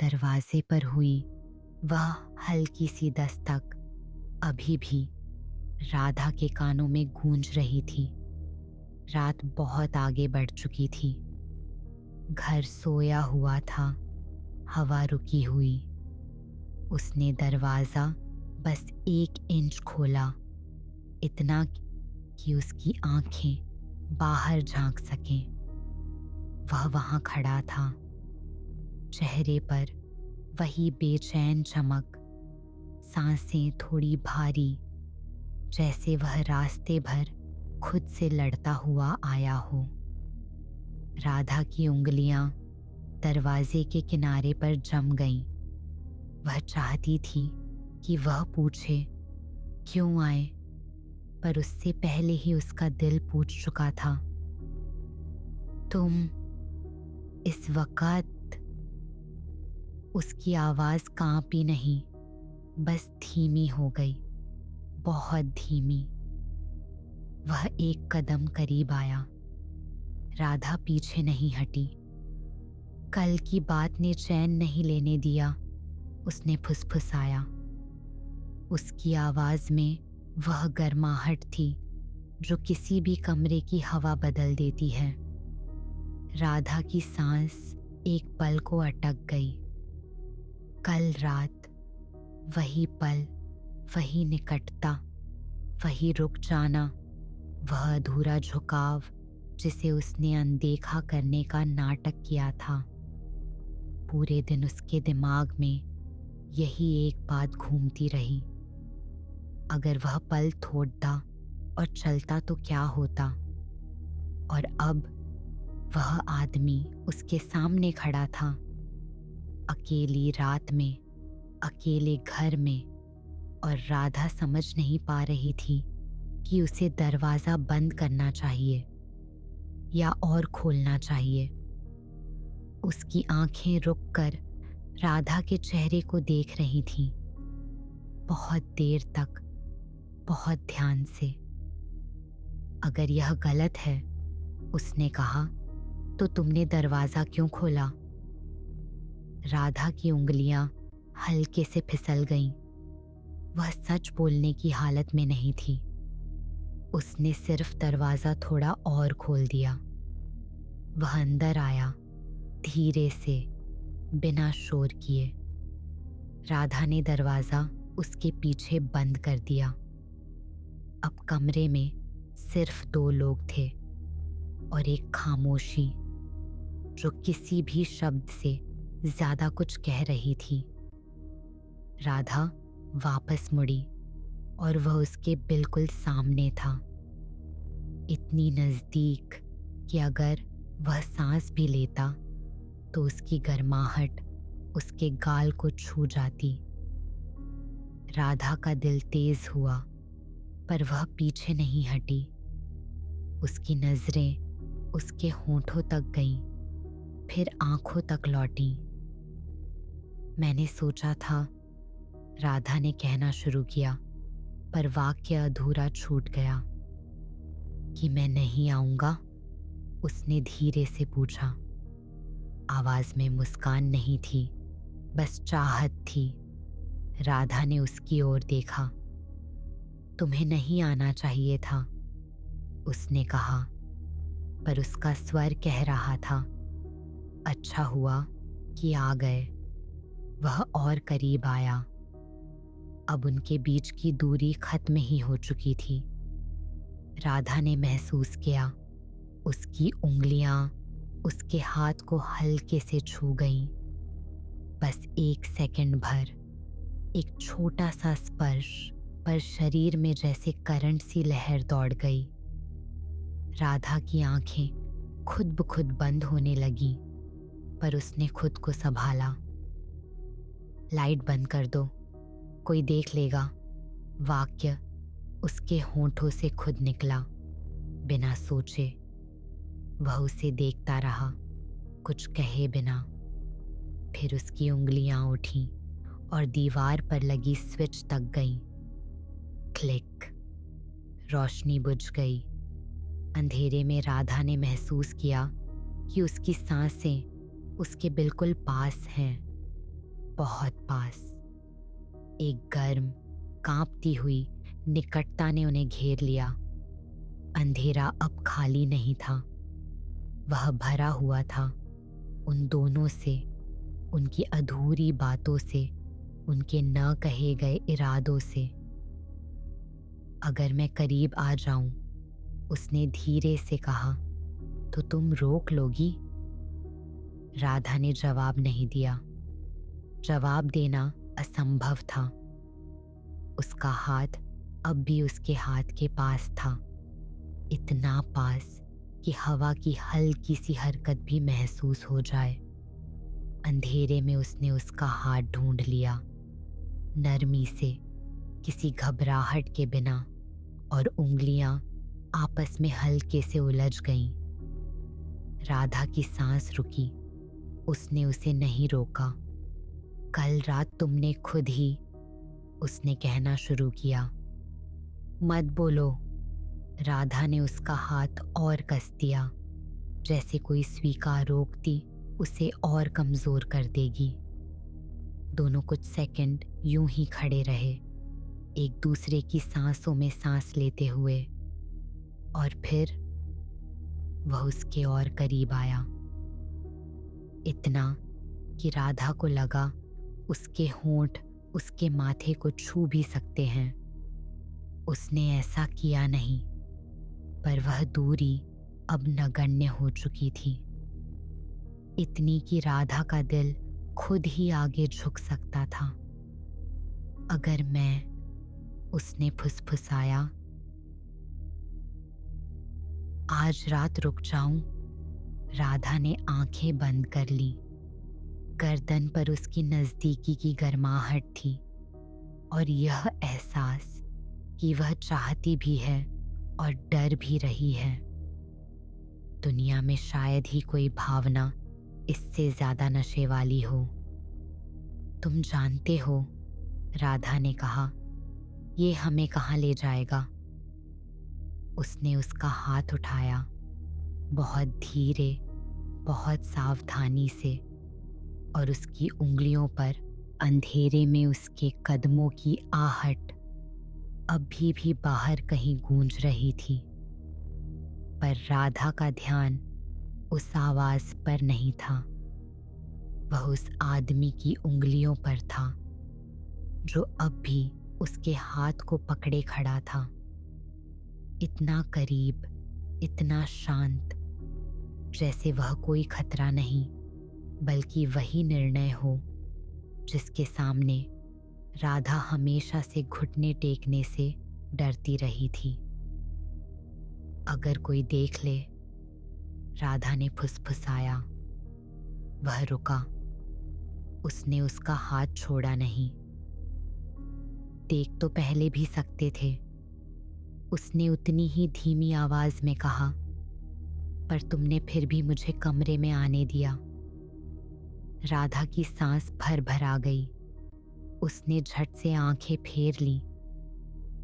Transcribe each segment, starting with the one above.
दरवाजे पर हुई वह हल्की सी दस्तक अभी भी राधा के कानों में गूंज रही थी। रात बहुत आगे बढ़ चुकी थी। घर सोया हुआ था, हवा रुकी हुई। उसने दरवाजा बस 1 इंच खोला, इतना कि उसकी आंखें बाहर झांक सकें। वह वहां खड़ा था, चेहरे पर वही बेचैन चमक, सांसें थोड़ी भारी, जैसे वह रास्ते भर खुद से लड़ता हुआ आया हो। राधा की उंगलियां दरवाजे के किनारे पर जम गईं। वह चाहती थी कि वह पूछे क्यों आए, पर उससे पहले ही उसका दिल पूछ चुका था, तुम इस वक्त। उसकी आवाज कांपी नहीं, बस धीमी हो गई, बहुत धीमी। वह 1 कदम करीब आया। राधा पीछे नहीं हटी। कल की बात ने चैन नहीं लेने दिया। उसने फुसफुसाया। उसकी आवाज में वह गर्माहट थी जो किसी भी कमरे की हवा बदल देती है। राधा की सांस एक पल को अटक गई। कल रात, वही पल, वही निकटता, वही रुक जाना, वह अधूरा झुकाव जिसे उसने अनदेखा करने का नाटक किया था। पूरे दिन उसके दिमाग में यही एक बात घूमती रही, अगर वह पल तोड़ता और चलता तो क्या होता। और अब वह आदमी उसके सामने खड़ा था, अकेली रात में, अकेले घर में, और राधा समझ नहीं पा रही थी कि उसे दरवाजा बंद करना चाहिए या और खोलना चाहिए। उसकी आंखें रुककर राधा के चेहरे को देख रही थीं, बहुत देर तक, बहुत ध्यान से। अगर यह गलत है, उसने कहा, तो तुमने दरवाजा क्यों खोला? राधा की उंगलियां हल्के से फिसल गईं। वह सच बोलने की हालत में नहीं थी। उसने सिर्फ दरवाजा थोड़ा और खोल दिया। वह अंदर आया, धीरे से, बिना शोर किए। राधा ने दरवाजा उसके पीछे बंद कर दिया। अब कमरे में सिर्फ 2 लोग थे और एक खामोशी जो किसी भी शब्द से ज्यादा कुछ कह रही थी। राधा वापस मुड़ी और वह उसके बिल्कुल सामने था, इतनी नजदीक कि अगर वह सांस भी लेता तो उसकी गर्माहट उसके गाल को छू जाती। राधा का दिल तेज हुआ, पर वह पीछे नहीं हटी। उसकी नजरें उसके होंठों तक गईं, फिर आंखों तक लौटी। मैंने सोचा था, राधा ने कहना शुरू किया, पर वाक्य अधूरा छूट गया। कि मैं नहीं आऊंगा? उसने धीरे से पूछा। आवाज में मुस्कान नहीं थी, बस चाहत थी। राधा ने उसकी ओर देखा। तुम्हें नहीं आना चाहिए था, उसने कहा, पर उसका स्वर कह रहा था, अच्छा हुआ कि आ गए। वह और करीब आया। अब उनके बीच की दूरी खत्म ही हो चुकी थी। राधा ने महसूस किया, उसकी उंगलियां उसके हाथ को हल्के से छू गईं। बस 1 सेकंड भर, एक छोटा सा स्पर्श, पर शरीर में जैसे करंट सी लहर दौड़ गई। राधा की आंखें खुद ब खुद बंद होने लगी, पर उसने खुद को संभाला। लाइट बंद कर दो, कोई देख लेगा। वाक्य उसके होंठों से खुद निकला, बिना सोचे। वह उसे देखता रहा, कुछ कहे बिना। फिर उसकी उंगलियां उठी और दीवार पर लगी स्विच तक गईं। क्लिक, रोशनी बुझ गई। अंधेरे में राधा ने महसूस किया कि उसकी सांसें उसके बिल्कुल पास हैं। बहुत पास। एक गर्म, कांपती हुई निकटता ने उन्हें घेर लिया। अंधेरा अब खाली नहीं था, वह भरा हुआ था उन दोनों से, उनकी अधूरी बातों से, उनके न कहे गए इरादों से। अगर मैं करीब आ जाऊं, उसने धीरे से कहा, तो तुम रोक लोगी? राधा ने जवाब नहीं दिया। जवाब देना असंभव था। उसका हाथ अब भी उसके हाथ के पास था, इतना पास कि हवा की हल्की सी हरकत भी महसूस हो जाए। अंधेरे में उसने उसका हाथ ढूंढ लिया, नरमी से, किसी घबराहट के बिना, और उंगलियां आपस में हल्के से उलझ गईं। राधा की सांस रुकी। उसने उसे नहीं रोका। कल रात तुमने खुद ही, उसने कहना शुरू किया। मत बोलो। राधा ने उसका हाथ और कस दिया, जैसे कोई स्वीकार रोकती उसे और कमजोर कर देगी। दोनों कुछ सेकंड यूं ही खड़े रहे, एक दूसरे की सांसों में सांस लेते हुए, और फिर वह उसके और करीब आया, इतना कि राधा को लगा उसके होंठ उसके माथे को छू भी सकते हैं। उसने ऐसा किया नहीं, पर वह दूरी अब नगण्य हो चुकी थी, इतनी कि राधा का दिल खुद ही आगे झुक सकता था। अगर मैं, उसने फुसफुसाया, आज रात रुक जाऊं? राधा ने आंखें बंद कर ली। गर्दन पर उसकी नजदीकी की गर्माहट थी, और यह एहसास कि वह चाहती भी है और डर भी रही है। दुनिया में शायद ही कोई भावना इससे ज्यादा नशे वाली हो। तुम जानते हो, राधा ने कहा, ये हमें कहाँ ले जाएगा? उसने उसका हाथ उठाया, बहुत धीरे, बहुत सावधानी से, और उसकी उंगलियों पर अंधेरे में उसके कदमों की आहट अभी भी बाहर कहीं गूंज रही थी। पर राधा का ध्यान उस आवाज पर नहीं था, वह उस आदमी की उंगलियों पर था, जो अब भी उसके हाथ को पकड़े खड़ा था, इतना करीब, इतना शांत, जैसे वह कोई खतरा नहीं, बल्कि वही निर्णय हो जिसके सामने राधा हमेशा से घुटने टेकने से डरती रही थी। अगर कोई देख ले, राधा ने फुसफुसाया। वह रुका। उसने उसका हाथ छोड़ा नहीं। देख तो पहले भी सकते थे, उसने उतनी ही धीमी आवाज में कहा, पर तुमने फिर भी मुझे कमरे में आने दिया। राधा की सांस भर भर आ गई। उसने झट से आंखें फेर ली,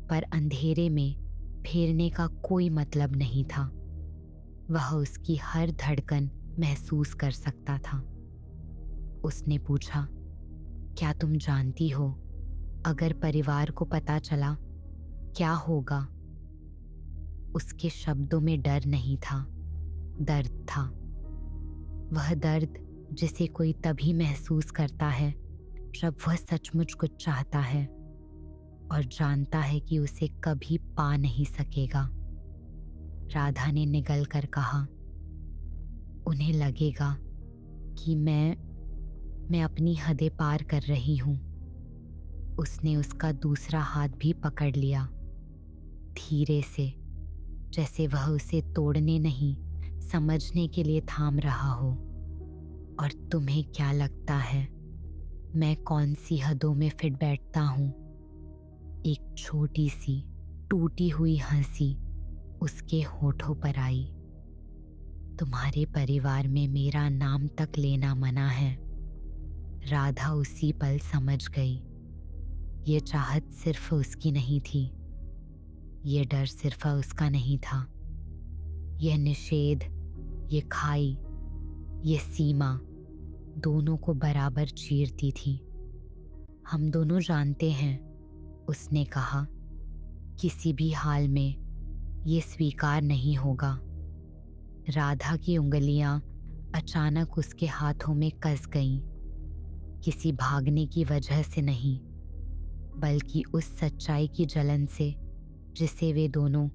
पर अंधेरे में फेरने का कोई मतलब नहीं था। वह उसकी हर धड़कन महसूस कर सकता था। उसने पूछा, क्या तुम जानती हो, अगर परिवार को पता चला क्या होगा? उसके शब्दों में डर नहीं था, दर्द था। वह दर्द जिसे कोई तभी महसूस करता है जब वह सचमुच कुछ चाहता है और जानता है कि उसे कभी पा नहीं सकेगा। राधा ने निगल कर कहा, उन्हें लगेगा कि मैं अपनी हदें पार कर रही हूं। उसने उसका दूसरा हाथ भी पकड़ लिया, धीरे से, जैसे वह उसे तोड़ने नहीं, समझने के लिए थाम रहा हो। और तुम्हें क्या लगता है मैं कौन सी हदों में फिट बैठता हूं? एक छोटी सी टूटी हुई हंसी उसके होठों पर आई। तुम्हारे परिवार में मेरा नाम तक लेना मना है। राधा उसी पल समझ गई, ये चाहत सिर्फ उसकी नहीं थी, ये डर सिर्फ उसका नहीं था। यह निषेध, ये खाई, ये सीमा दोनों को बराबर चीरती थी। हम दोनों जानते हैं, उसने कहा, किसी भी हाल में ये स्वीकार नहीं होगा। राधा की उंगलियां अचानक उसके हाथों में कस गईं, किसी भागने की वजह से नहीं, बल्कि उस सच्चाई की जलन से जिसे वे दोनों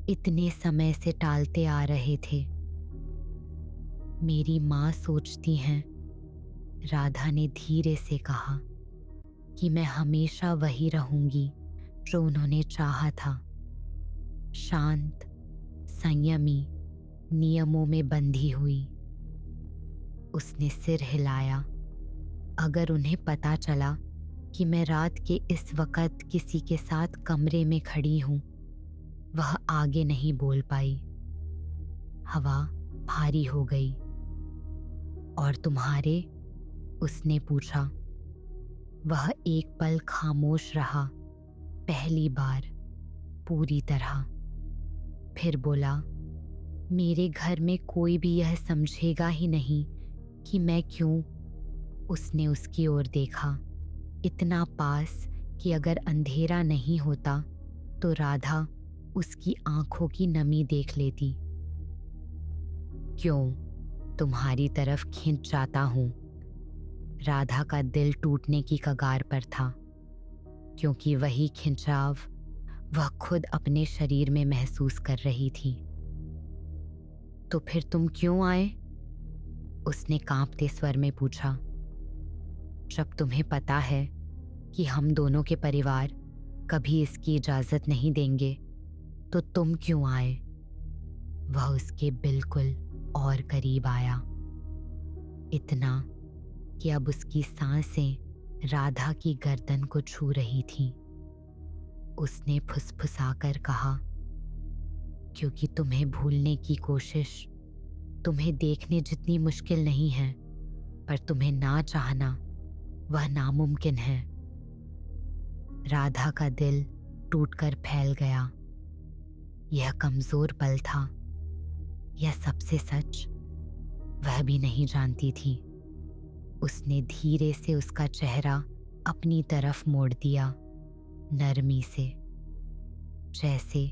इतने समय से टालते आ रहे थे। मेरी माँ सोचती हैं, राधा ने धीरे से कहा, कि मैं हमेशा वही रहूंगी जो उन्होंने चाहा था, शांत, संयमी, नियमों में बंधी हुई। उसने सिर हिलाया। अगर उन्हें पता चला कि मैं रात के इस वक्त किसी के साथ कमरे में खड़ी हूं, वह आगे नहीं बोल पाई। हवा भारी हो गई। और तुम्हारे? उसने पूछा। वह एक पल खामोश रहा, पहली बार पूरी तरह। फिर बोला, मेरे घर में कोई भी यह समझेगा ही नहीं कि मैं क्यों। उसने उसकी ओर देखा, इतना पास कि अगर अंधेरा नहीं होता तो राधा उसकी आंखों की नमी देख लेती। क्यों? तुम्हारी तरफ खिंच जाता हूं। राधा का दिल टूटने की कगार पर था, क्योंकि वही खिंचाव वह खुद अपने शरीर में महसूस कर रही थी। तो फिर तुम क्यों आए? उसने कांपते स्वर में पूछा। जब तुम्हें पता है कि हम दोनों के परिवार कभी इसकी इजाजत नहीं देंगे, तो तुम क्यों आए? वह उसके बिल्कुल और करीब आया, इतना कि अब उसकी सांसें राधा की गर्दन को छू रही थीं। उसने फुसफुसाकर कहा, क्योंकि तुम्हें भूलने की कोशिश तुम्हें देखने जितनी मुश्किल नहीं है, पर तुम्हें ना चाहना वह नामुमकिन है। राधा का दिल टूटकर फैल गया। यह कमजोर पल था, यह सबसे सच वह भी नहीं जानती थी। उसने धीरे से उसका चेहरा अपनी तरफ मोड़ दिया, नरमी से, जैसे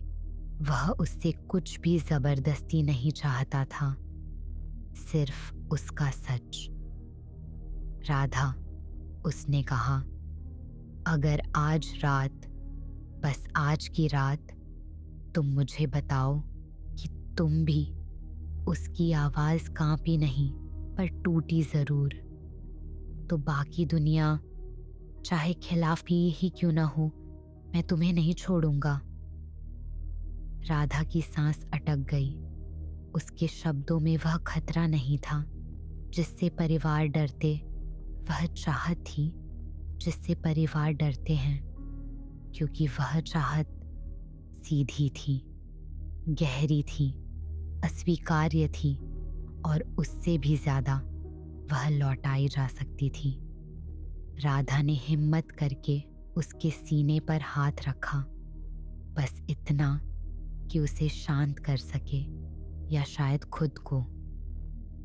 वह उससे कुछ भी जबरदस्ती नहीं चाहता था, सिर्फ उसका सच। राधा, उसने कहा, अगर आज रात, बस आज की रात, तुम मुझे बताओ कि तुम भी, उसकी आवाज कांपी नहीं पर टूटी जरूर, तो बाकी दुनिया चाहे खिलाफी ही क्यों ना हो, मैं तुम्हें नहीं छोड़ूंगा। राधा की सांस अटक गई। उसके शब्दों में वह खतरा नहीं था जिससे परिवार डरते, वह चाहत थी जिससे परिवार डरते हैं, क्योंकि वह चाहत सीधी थी, गहरी थी, अस्वीकार्य थी, और उससे भी ज्यादा वह लौटाई जा सकती थी। राधा ने हिम्मत करके उसके सीने पर हाथ रखा, बस इतना कि उसे शांत कर सके, या शायद खुद को।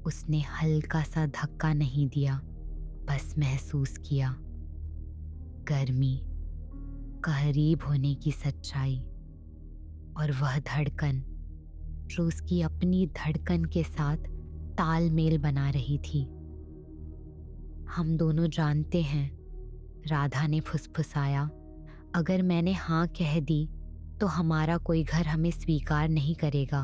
उसने हल्का सा धक्का नहीं दिया, बस महसूस किया गर्मी, करीब होने की सच्चाई, और वह धड़कन जो उसकी अपनी धड़कन के साथ तालमेल बना रही थी। हम दोनों जानते हैं, राधा ने फुसफुसाया, अगर मैंने हाँ कह दी तो हमारा कोई घर हमें स्वीकार नहीं करेगा।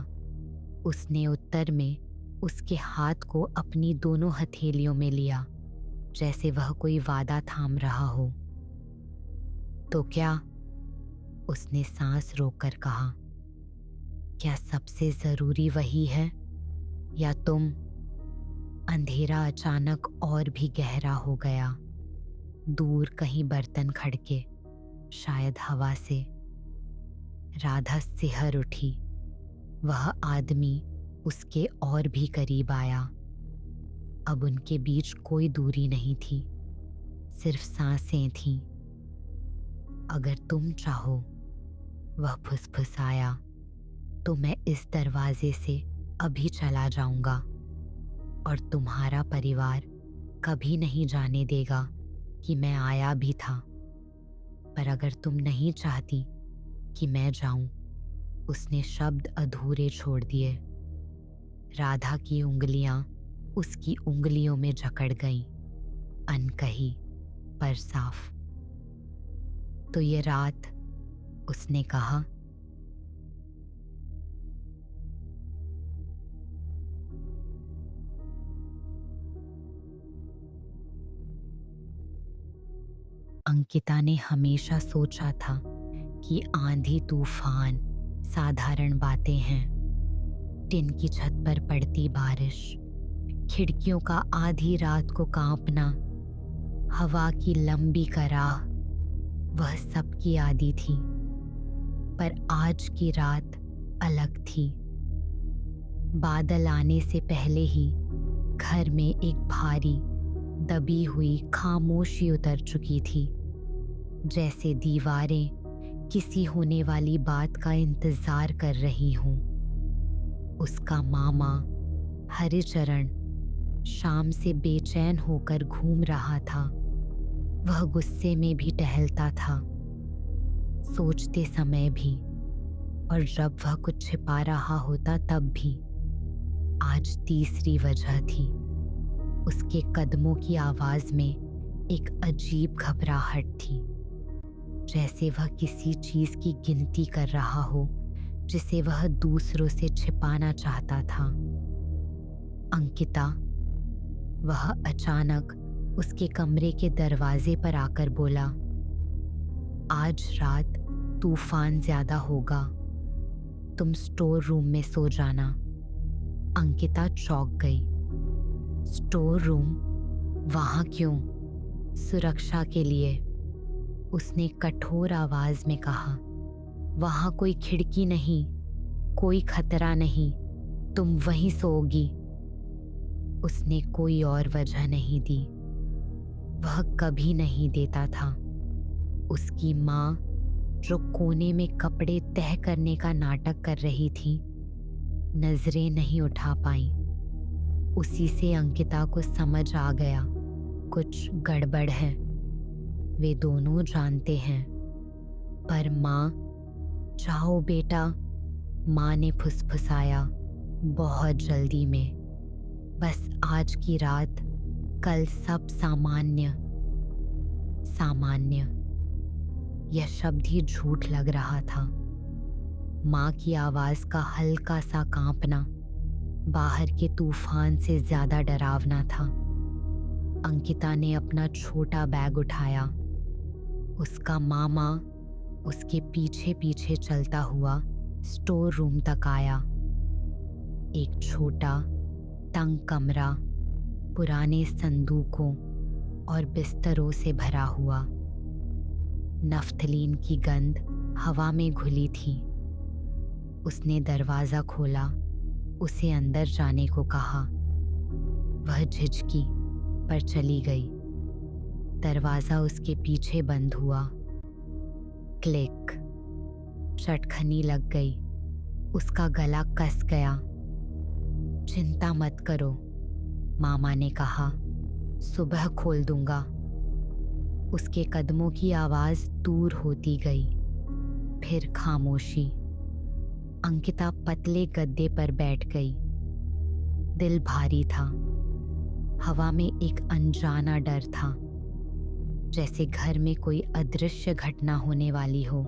उसने उत्तर में उसके हाथ को अपनी दोनों हथेलियों में लिया, जैसे वह कोई वादा थाम रहा हो। तो क्या? उसने सांस रोककर कहा, क्या सबसे जरूरी वही है, या तुम? अंधेरा अचानक और भी गहरा हो गया। दूर कहीं बर्तन खड़के, शायद हवा से। राधा सिहर उठी। वह आदमी उसके और भी करीब आया। अब उनके बीच कोई दूरी नहीं थी, सिर्फ सांसें थीं। अगर तुम चाहो, वह फुसफुसाया, तो मैं इस दरवाजे से अभी चला जाऊंगा, और तुम्हारा परिवार कभी नहीं जाने देगा कि मैं आया भी था, पर अगर तुम नहीं चाहती कि मैं जाऊं। उसने शब्द अधूरे छोड़ दिए। राधा की उंगलियां उसकी उंगलियों में जकड़ गईं, अनकही पर साफ। तो ये रात, उसने कहा। अंकिता ने हमेशा सोचा था कि आंधी तूफान साधारण बातें हैं। टिन की छत पर पड़ती बारिश, खिड़कियों का आधी रात को कांपना, हवा की लंबी कराह, वह सबकी आदी थी। पर आज की रात अलग थी। बादल आने से पहले ही घर में एक भारी दबी हुई खामोशी उतर चुकी थी, जैसे दीवारें किसी होने वाली बात का इंतजार कर रही हों। उसका मामा हरिचरण शाम से बेचैन होकर घूम रहा था। वह गुस्से में भी टहलता था, सोचते समय भी, और जब वह कुछ छिपा रहा होता तब भी। आज तीसरी वजह थी। उसके कदमों की आवाज में एक अजीब घबराहट थी, जैसे वह किसी चीज की गिनती कर रहा हो जिसे वह दूसरों से छिपाना चाहता था। अंकिता, वह अचानक उसके कमरे के दरवाजे पर आकर बोला, आज रात तूफान ज्यादा होगा, तुम स्टोर रूम में सो जाना। अंकिता चौंक गई। Store room? वहां क्यों? सुरक्षा के लिए, उसने कठोर आवाज में कहा। वहां कोई खिड़की नहीं, कोई खतरा नहीं, तुम वहीं सोओगी। उसने कोई और वजह नहीं दी। वह कभी नहीं देता था। उसकी माँ, जो कोने में कपड़े तह करने का नाटक कर रही थी, नजरें नहीं उठा पाई। उसी से अंकिता को समझ आ गया, कुछ गड़बड़ है। वे दोनों जानते हैं। पर माँ, जाओ बेटा, माँ ने फुसफुसाया, बहुत जल्दी में। बस आज की रात, कल सब सामान्य। सामान्य, यह शब्द ही झूठ लग रहा था। माँ की आवाज का हल्का सा कांपना बाहर के तूफान से ज्यादा डरावना था। अंकिता ने अपना छोटा बैग उठाया। उसका मामा उसके पीछे पीछे चलता हुआ स्टोर रूम तक आया। एक छोटा तंग कमरा, पुराने संदूकों और बिस्तरों से भरा हुआ। नफ्थलीन की गंध हवा में घुली थी। उसने दरवाजा खोला, उसे अंदर जाने को कहा। वह झिझकी पर चली गई। दरवाजा उसके पीछे बंद हुआ। क्लिक, चटखनी लग गई। उसका गला कस गया। चिंता मत करो, मामा ने कहा, सुबह खोल दूंगा। उसके कदमों की आवाज दूर होती गई। फिर खामोशी। अंकिता पतले गद्दे पर बैठ गई। दिल भारी था। हवा में एक अनजाना डर था, जैसे घर में कोई अदृश्य घटना होने वाली हो।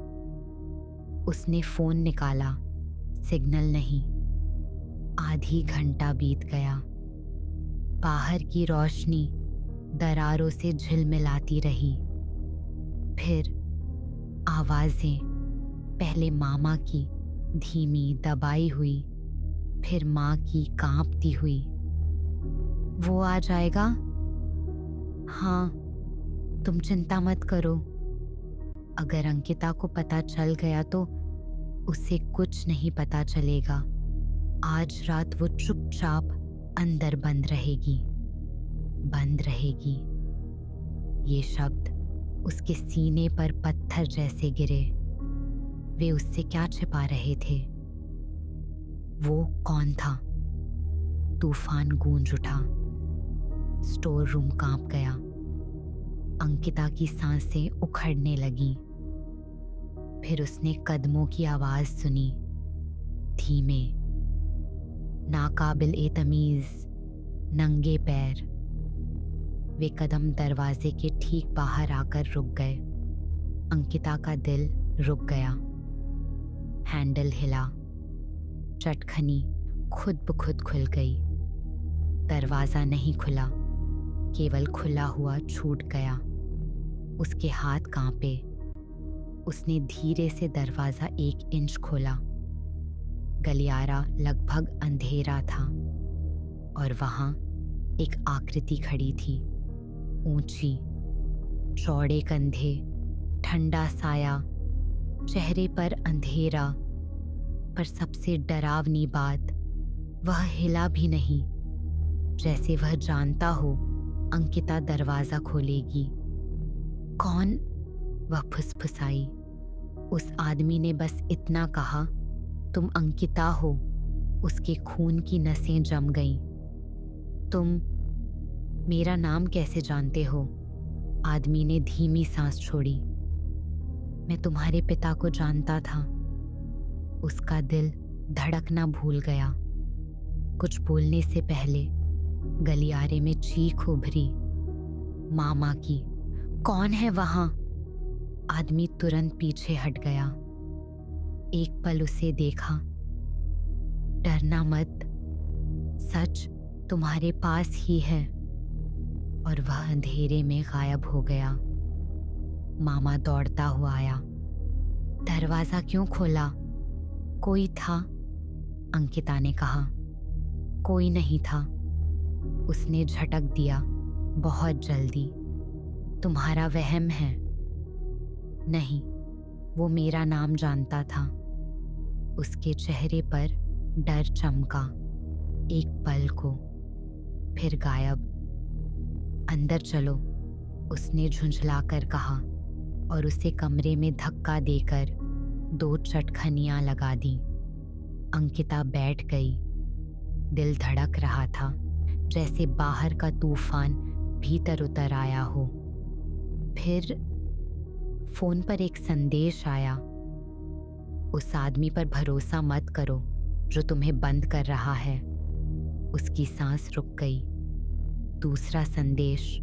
उसने फोन निकाला, सिग्नल नहीं। आधी घंटा बीत गया। बाहर की रोशनी दरारों से झिलमिलाती रही। फिर आवाजें, पहले मामा की धीमी दबाई हुई, फिर माँ की कांपती हुई। वो आ जाएगा? हाँ, तुम चिंता मत करो। अगर अंकिता को पता चल गया तो उसे कुछ नहीं पता चलेगा। आज रात वो चुपचाप अंदर बंद रहेगी, बंद रहेगी। ये शब्द उसके सीने पर पत्थर जैसे गिरे। वे उससे क्या छिपा रहे थे? वो कौन था? तूफान गूंज उठा। स्टोर रूम कांप गया। अंकिता की सांसें उखड़ने लगी। फिर उसने कदमों की आवाज सुनी, धीमे, नाकाबिल ए तमीज, नंगे पैर। वे कदम दरवाजे के ठीक बाहर आकर रुक गए। अंकिता का दिल रुक गया। हैंडल हिला, चटखनी खुद ब खुद खुल गई। दरवाजा नहीं खुला, केवल खुला हुआ छूट गया। उसके हाथ कांपे। उसने धीरे से दरवाजा 1 इंच खोला। गलियारा लगभग अंधेरा था और वहां एक आकृति खड़ी थी, ऊंची, चौड़े कंधे, ठंडा साया, चेहरे पर अंधेरा। पर सबसे डरावनी बात, वह हिला भी नहीं, जैसे वह जानता हो अंकिता दरवाजा खोलेगी। कौन? वह फुसफुसाई। उस आदमी ने बस इतना कहा, तुम अंकिता हो। उसके खून की नसें जम गईं। तुम मेरा नाम कैसे जानते हो? आदमी ने धीमी सांस छोड़ी। मैं तुम्हारे पिता को जानता था। उसका दिल धड़कना भूल गया। कुछ बोलने से पहले गलियारे में चीख उभरी, मामा की। कौन है वहां? आदमी तुरंत पीछे हट गया। एक पल उसे देखा। डरना मत, सच तुम्हारे पास ही है। और वह अंधेरे में गायब हो गया। मामा दौड़ता हुआ आया। दरवाजा क्यों खोला? कोई था, अंकिता ने कहा। कोई नहीं था, उसने झटक दिया, बहुत जल्दी। तुम्हारा वहम है। नहीं, वो मेरा नाम जानता था। उसके चेहरे पर डर चमका, एक पल को, फिर गायब। अंदर चलो, उसने झुंझलाकर कहा और उसे कमरे में धक्का देकर 2 चटखनियां लगा दी। अंकिता बैठ गई। दिल धड़क रहा था, जैसे बाहर का तूफान भीतर उतर आया हो। फिर फोन पर एक संदेश आया, उस आदमी पर भरोसा मत करो जो तुम्हें बंद कर रहा है। उसकी सांस रुक गई। दूसरा संदेश,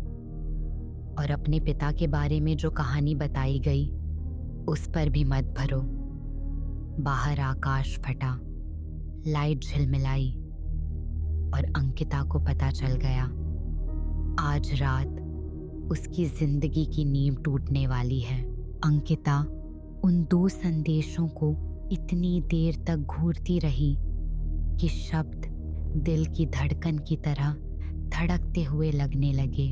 और अपने पिता के बारे में जो कहानी बताई गई उस पर भी मत भरो। बाहर आकाश फटा, लाइट झिलमिलाई और अंकिता को पता चल गया, आज रात उसकी जिंदगी की नींव टूटने वाली है। अंकिता उन 2 संदेशों को इतनी देर तक घूरती रही कि शब्द दिल की धड़कन की तरह धड़कते हुए लगने लगे।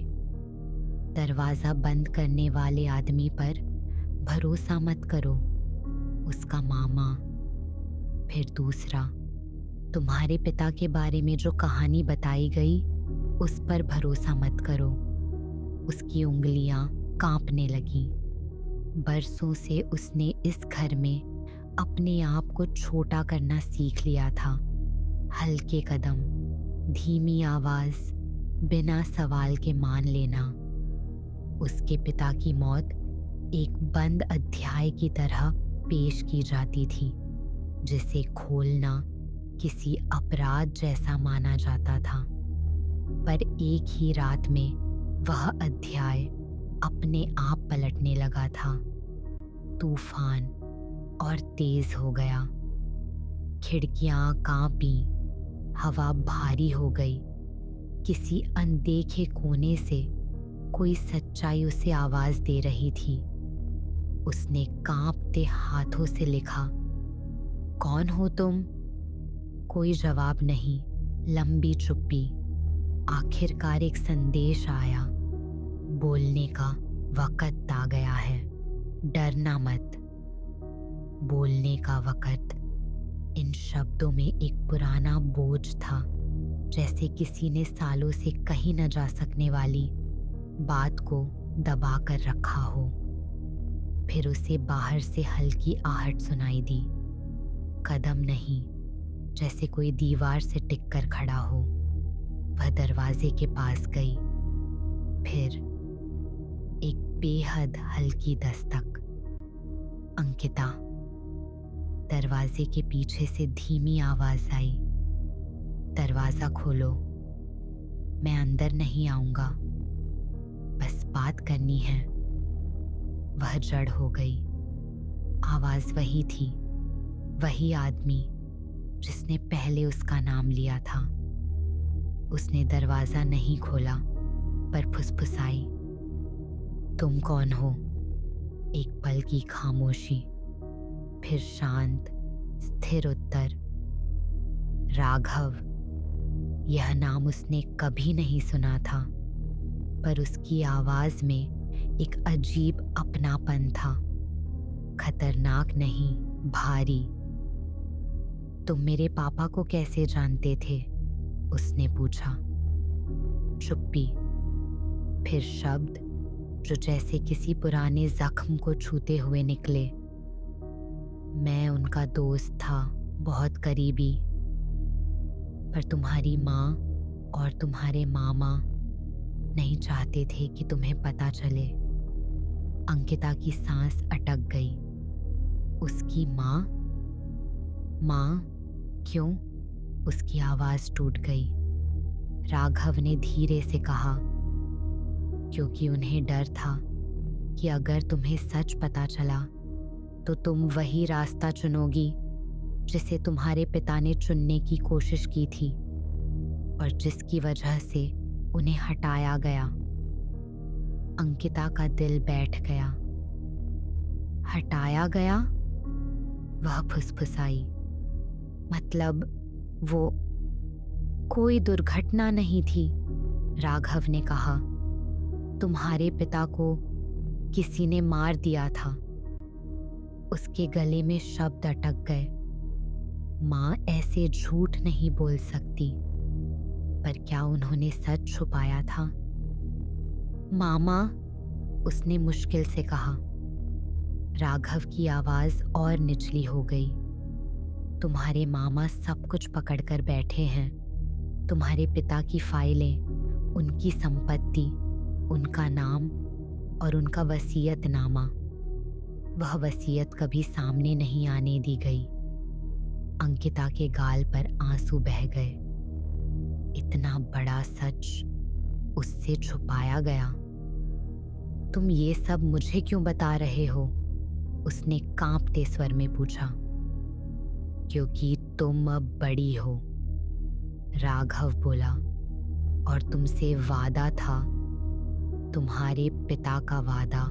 दरवाजा बंद करने वाले आदमी पर भरोसा मत करो, उसका मामा। फिर दूसरा, तुम्हारे पिता के बारे में जो कहानी बताई गई उस पर भरोसा मत करो। उसकी उंगलियां कांपने लगी। बरसों से उसने इस घर में अपने आप को छोटा करना सीख लिया था। हल्के कदम, धीमी आवाज, बिना सवाल के मान लेना। उसके पिता की मौत एक बंद अध्याय की तरह पेश की जाती थी, जिसे खोलना किसी अपराध जैसा माना जाता था। पर एक ही रात में वह अध्याय अपने आप पलटने लगा था। तूफान और तेज हो गया। खिड़कियां कांपी, हवा भारी हो गई। किसी अनदेखे कोने से कोई सच्चाई उसे आवाज दे रही थी। उसने कांपते हाथों से लिखा, कौन हो तुम? कोई जवाब नहीं, लंबी चुप्पी। आखिरकार एक संदेश आया, बोलने का वक्त आ गया है, डरना मत। बोलने का वक्त। इन शब्दों में एक पुराना बोझ था, जैसे किसी ने सालों से कही न जा सकने वाली बात को दबा कर रखा हो। फिर उसे बाहर से हल्की आहट सुनाई दी। कदम नहीं, जैसे कोई दीवार से टिककर खड़ा हो। वह दरवाजे के पास गई। फिर एक बेहद हल्की दस्तक। अंकिता। दरवाजे के पीछे से धीमी आवाज आई, दरवाजा खोलो, मैं अंदर नहीं आऊंगा, बस बात करनी है। वह जड़ हो गई। आवाज वही थी, वही आदमी जिसने पहले उसका नाम लिया था। उसने दरवाजा नहीं खोला पर फुसफुसाई, तुम कौन हो? एक पल की खामोशी, फिर शांत स्थिर उत्तर, राघव। यह नाम उसने कभी नहीं सुना था, पर उसकी आवाज में एक अजीब अपनापन था, खतरनाक नहीं, भारी। तुम मेरे पापा को कैसे जानते थे? उसने पूछा। चुप्पी, फिर शब्द जो जैसे किसी पुराने जख्म को छूते हुए निकले। मैं उनका दोस्त था, बहुत करीबी, पर तुम्हारी माँ और तुम्हारे मामा नहीं चाहते थे कि तुम्हें पता चले। अंकिता की सांस अटक गई। उसकी माँ? माँ? क्यों? उसकी आवाज टूट गई। राघव ने धीरे से कहा, क्योंकि उन्हें डर था कि अगर तुम्हें सच पता चला तो तुम वही रास्ता चुनोगी जिसे तुम्हारे पिता ने चुनने की कोशिश की थी और जिसकी वजह से उन्हें हटाया गया। अंकिता का दिल बैठ गया। हटाया गया? वह फुसफुसाई। मतलब वो कोई दुर्घटना नहीं थी, राघव ने कहा। तुम्हारे पिता को किसी ने मार दिया था। उसके गले में शब्द अटक गए। माँ ऐसे झूठ नहीं बोल सकती, पर क्या उन्होंने सच छुपाया था? मामा, उसने मुश्किल से कहा। राघव की आवाज और निचली हो गई। तुम्हारे मामा सब कुछ पकड़कर बैठे हैं। तुम्हारे पिता की फाइलें, उनकी संपत्ति, उनका नाम और उनका वसीयतनामा। वह वसीयत कभी सामने नहीं आने दी गई। अंकिता के गाल पर आंसू बह गए। इतना बड़ा सच उससे छुपाया गया। तुम ये सब मुझे क्यों बता रहे हो? उसने कांपते स्वर में पूछा। क्योंकि तुम अब बड़ी हो, राघव बोला, और तुमसे वादा था, तुम्हारे पिता का वादा,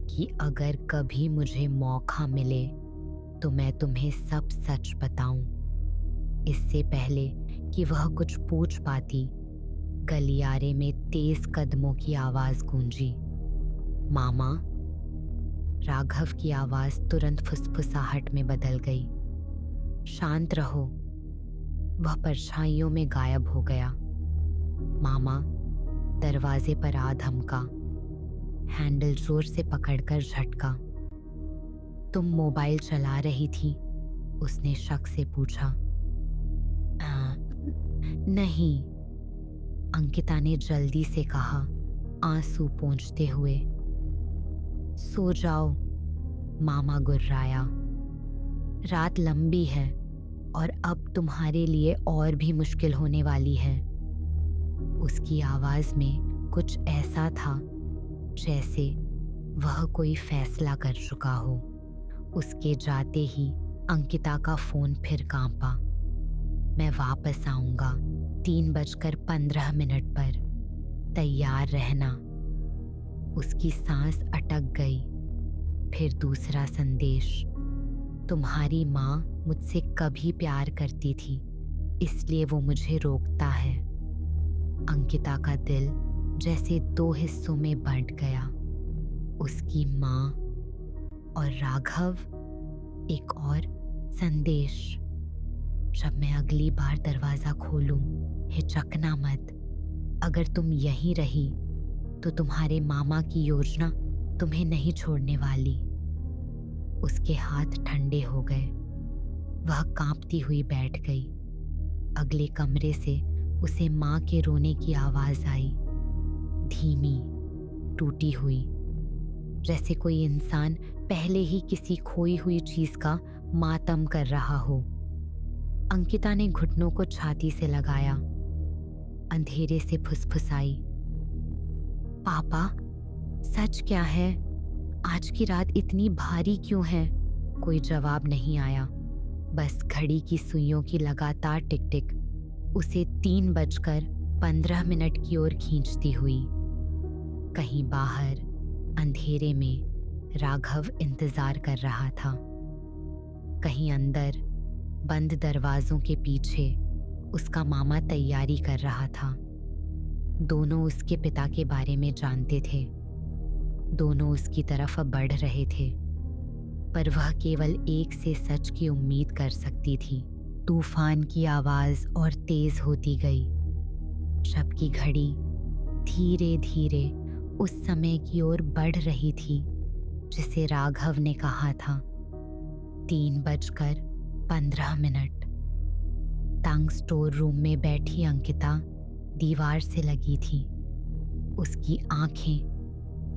कि अगर कभी मुझे मौका मिले तो मैं तुम्हें सब सच बताऊं। इससे पहले कि वह कुछ पूछ पाती, गलियारे में तेज कदमों की आवाज गूंजी। मामा? राघव की आवाज तुरंत फुसफुसाहट में बदल गई। शांत रहो। वह परछाइयों में गायब हो गया। मामा दरवाजे पर आ धमका, हैंडल जोर से पकड़कर झटका। तुम मोबाइल चला रही थी? उसने शक से पूछा। नहीं, अंकिता ने जल्दी से कहा, आंसू पोंछते हुए। सो जाओ, मामा गुर्राया। रात लंबी है और अब तुम्हारे लिए और भी मुश्किल होने वाली है। उसकी आवाज में कुछ ऐसा था जैसे वह कोई फैसला कर चुका हो। उसके जाते ही अंकिता का फोन फिर कांपा। मैं वापस आऊंगा 3:15 पर, तैयार रहना। उसकी सांस अटक गई। फिर दूसरा संदेश, तुम्हारी माँ मुझसे कभी प्यार करती थी, इसलिए वो मुझे रोकता है। अंकिता का दिल जैसे 2 हिस्सों में बंट गया। उसकी माँ और राघव। एक और संदेश, जब मैं अगली बार दरवाजा खोलूं, हिचकना मत। अगर तुम यहीं रही तो तुम्हारे मामा की योजना तुम्हें नहीं छोड़ने वाली। उसके हाथ ठंडे हो गए। वह कांपती हुई बैठ गई। अगले कमरे से उसे माँ के रोने की आवाज आई, धीमी, टूटी हुई, जैसे कोई इंसान पहले ही किसी खोई हुई चीज का मातम कर रहा हो। अंकिता ने घुटनों को छाती से लगाया, अंधेरे से फुसफुसाई, पापा, सच क्या है? आज की रात इतनी भारी क्यों है? कोई जवाब नहीं आया, बस घड़ी की सुइयों की लगातार टिक टिक उसे 3:15 की ओर खींचती हुई। कहीं बाहर अंधेरे में राघव इंतजार कर रहा था। कहीं अंदर बंद दरवाजों के पीछे उसका मामा तैयारी कर रहा था। दोनों उसके पिता के बारे में जानते थे, दोनों उसकी तरफ बढ़ रहे थे, पर वह केवल एक से सच की उम्मीद कर सकती थी। तूफान की आवाज और तेज होती गई, जबकि घड़ी धीरे धीरे उस समय की ओर बढ़ रही थी जिसे राघव ने कहा था। 3:15। तंग स्टोर रूम में बैठी अंकिता दीवार से लगी थी। उसकी आंखें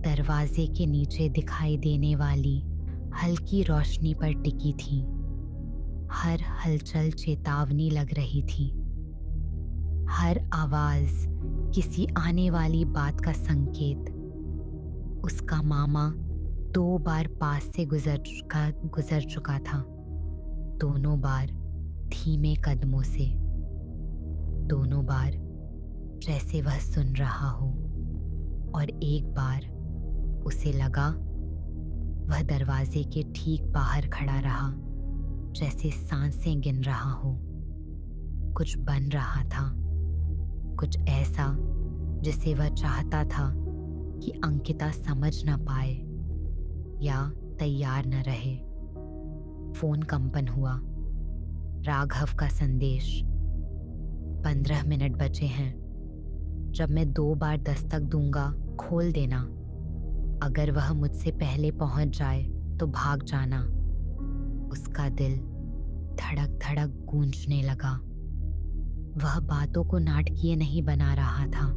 दरवाजे के नीचे दिखाई देने वाली हल्की रोशनी पर टिकी थीं। हर हलचल चेतावनी लग रही थी, हर आवाज किसी आने वाली बात का संकेत। उसका मामा 2 बार पास से गुजर चुका था, दोनों बार धीमे कदमों से, दोनों बार जैसे वह सुन रहा हो, और एक बार उसे लगा वह दरवाजे के ठीक बाहर खड़ा रहा, जैसे सांसें गिन रहा हो। कुछ बन रहा था, कुछ ऐसा जिसे वह चाहता था कि अंकिता समझ न पाए या तैयार न रहे। फोन कंपन हुआ। राघव का संदेश। 15 मिनट बचे हैं। जब मैं 2 बार दस्तक दूंगा, खोल देना। अगर वह मुझसे पहले पहुंच जाए तो भाग जाना। उसका दिल धड़क धड़क गूंजने लगा। वह बातों को नाटकीय नहीं बना रहा था,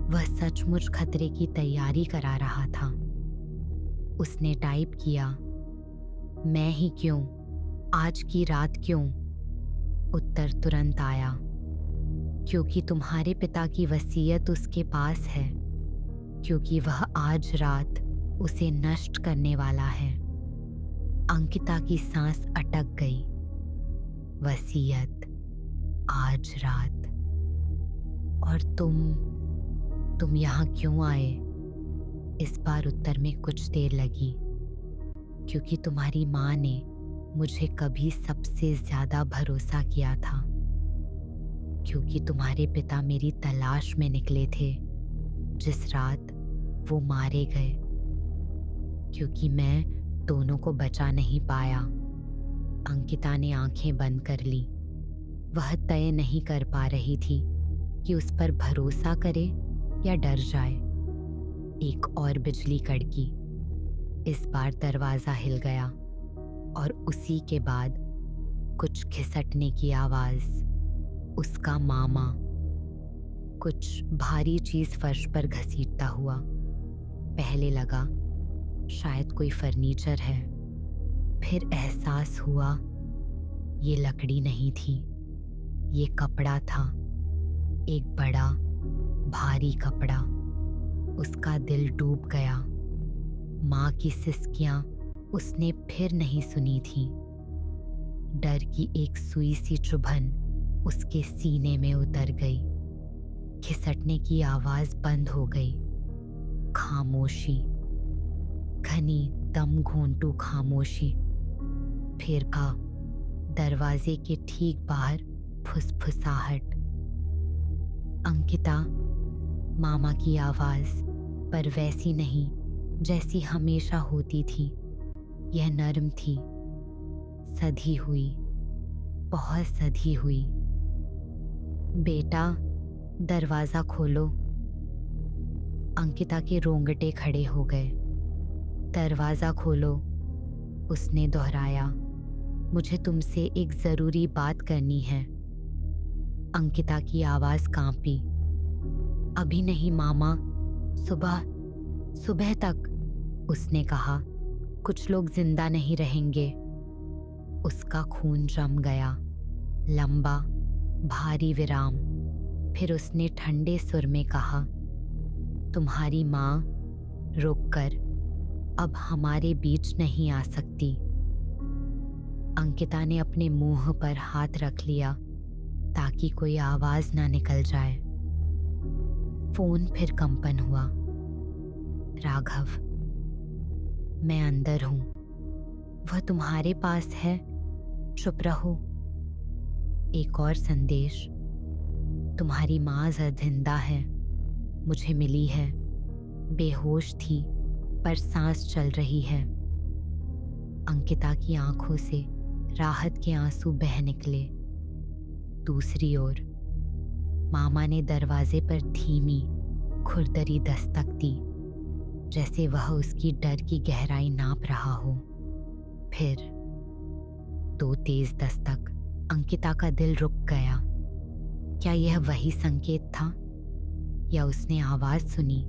वह सचमुच खतरे की तैयारी करा रहा था। उसने टाइप किया, मैं ही क्यों, आज की रात क्यों? उत्तर तुरंत आया, क्योंकि तुम्हारे पिता की वसीयत उसके पास है, क्योंकि वह आज रात उसे नष्ट करने वाला है। अंकिता की सांस अटक गई। वसीयत, आज रात। और तुम यहाँ क्यों आए? इस बार उत्तर में कुछ देर लगी, क्योंकि तुम्हारी माँ ने मुझे कभी सबसे ज्यादा भरोसा किया था, क्योंकि तुम्हारे पिता मेरी तलाश में निकले थे जिस रात वो मारे गए, क्योंकि मैं दोनों को बचा नहीं पाया। अंकिता ने आंखें बंद कर ली। वह तय नहीं कर पा रही थी कि उस पर भरोसा करे या डर जाए। एक और बिजली कड़की। इस बार दरवाजा हिल गया और उसी के बाद कुछ खिसकने की आवाज। उसका मामा कुछ भारी चीज फर्श पर घसीटता हुआ। पहले लगा शायद कोई फर्नीचर है, फिर एहसास हुआ ये लकड़ी नहीं थी, ये कपड़ा था, एक बड़ा भारी कपड़ा। उसका दिल डूब गया। माँ की सिसकियां उसने फिर नहीं सुनी थी। डर की एक सुई सी चुभन उसके सीने में उतर गई। खिसकने की आवाज बंद हो गई। खामोशी, घनी दम घोंटू खामोशी। फिर का दरवाजे के ठीक बाहर फुसफुसाहट। अंकिता, मामा की आवाज, पर वैसी नहीं जैसी हमेशा होती थी। यह नर्म थी, सधी हुई, बहुत सधी हुई। बेटा, दरवाजा खोलो। अंकिता के रोंगटे खड़े हो गए। दरवाजा खोलो, उसने दोहराया। मुझे तुमसे एक जरूरी बात करनी है। अंकिता की आवाज कांपी। अभी नहीं मामा, सुबह सुबह तक, उसने कहा, कुछ लोग जिंदा नहीं रहेंगे। उसका खून जम गया। लंबा, भारी विराम। फिर उसने ठंडे सुर में कहा, तुम्हारी माँ रुककर अब हमारे बीच नहीं आ सकती। अंकिता ने अपने मुंह पर हाथ रख लिया ताकि कोई आवाज ना निकल जाए। फोन फिर कंपन हुआ। राघव, मैं अंदर हूं। वह तुम्हारे पास है, चुप रहो। एक और संदेश, तुम्हारी माँ जिंदा है, मुझे मिली है, बेहोश थी पर सांस चल रही है। अंकिता की आंखों से राहत के आंसू बह निकले। दूसरी ओर मामा ने दरवाजे पर धीमी, खुरदरी दस्तक दी, जैसे वह उसकी डर की गहराई नाप रहा हो। फिर 2 तेज दस्तक। अंकिता का दिल रुक गया। क्या यह वही संकेत था, या उसने आवाज सुनी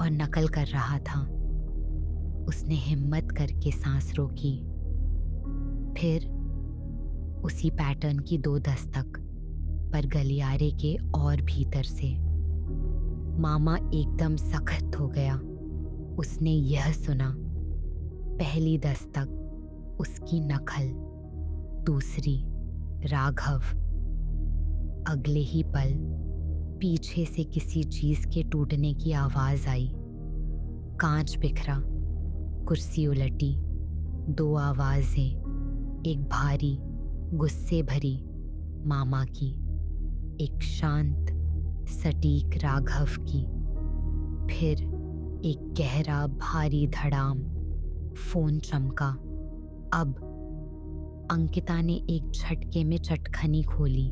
और नकल कर रहा था? उसने हिम्मत करके सांस रोकी। फिर उसी पैटर्न की 2 दस्तक, पर गलियारे के और भीतर से। मामा एकदम सख्त हो गया। उसने यह सुना, पहली दस्तक उसकी नकल, दूसरी राघव। अगले ही पल पीछे से किसी चीज के टूटने की आवाज आई। कांच बिखरा, कुर्सी उलटी। 2 आवाजें, एक भारी, गुस्से भरी मामा की, एक शांत, सटीक राघव की। फिर एक गहरा, भारी धड़ाम। फोन चमका। अब अंकिता ने एक झटके में चटखनी खोली।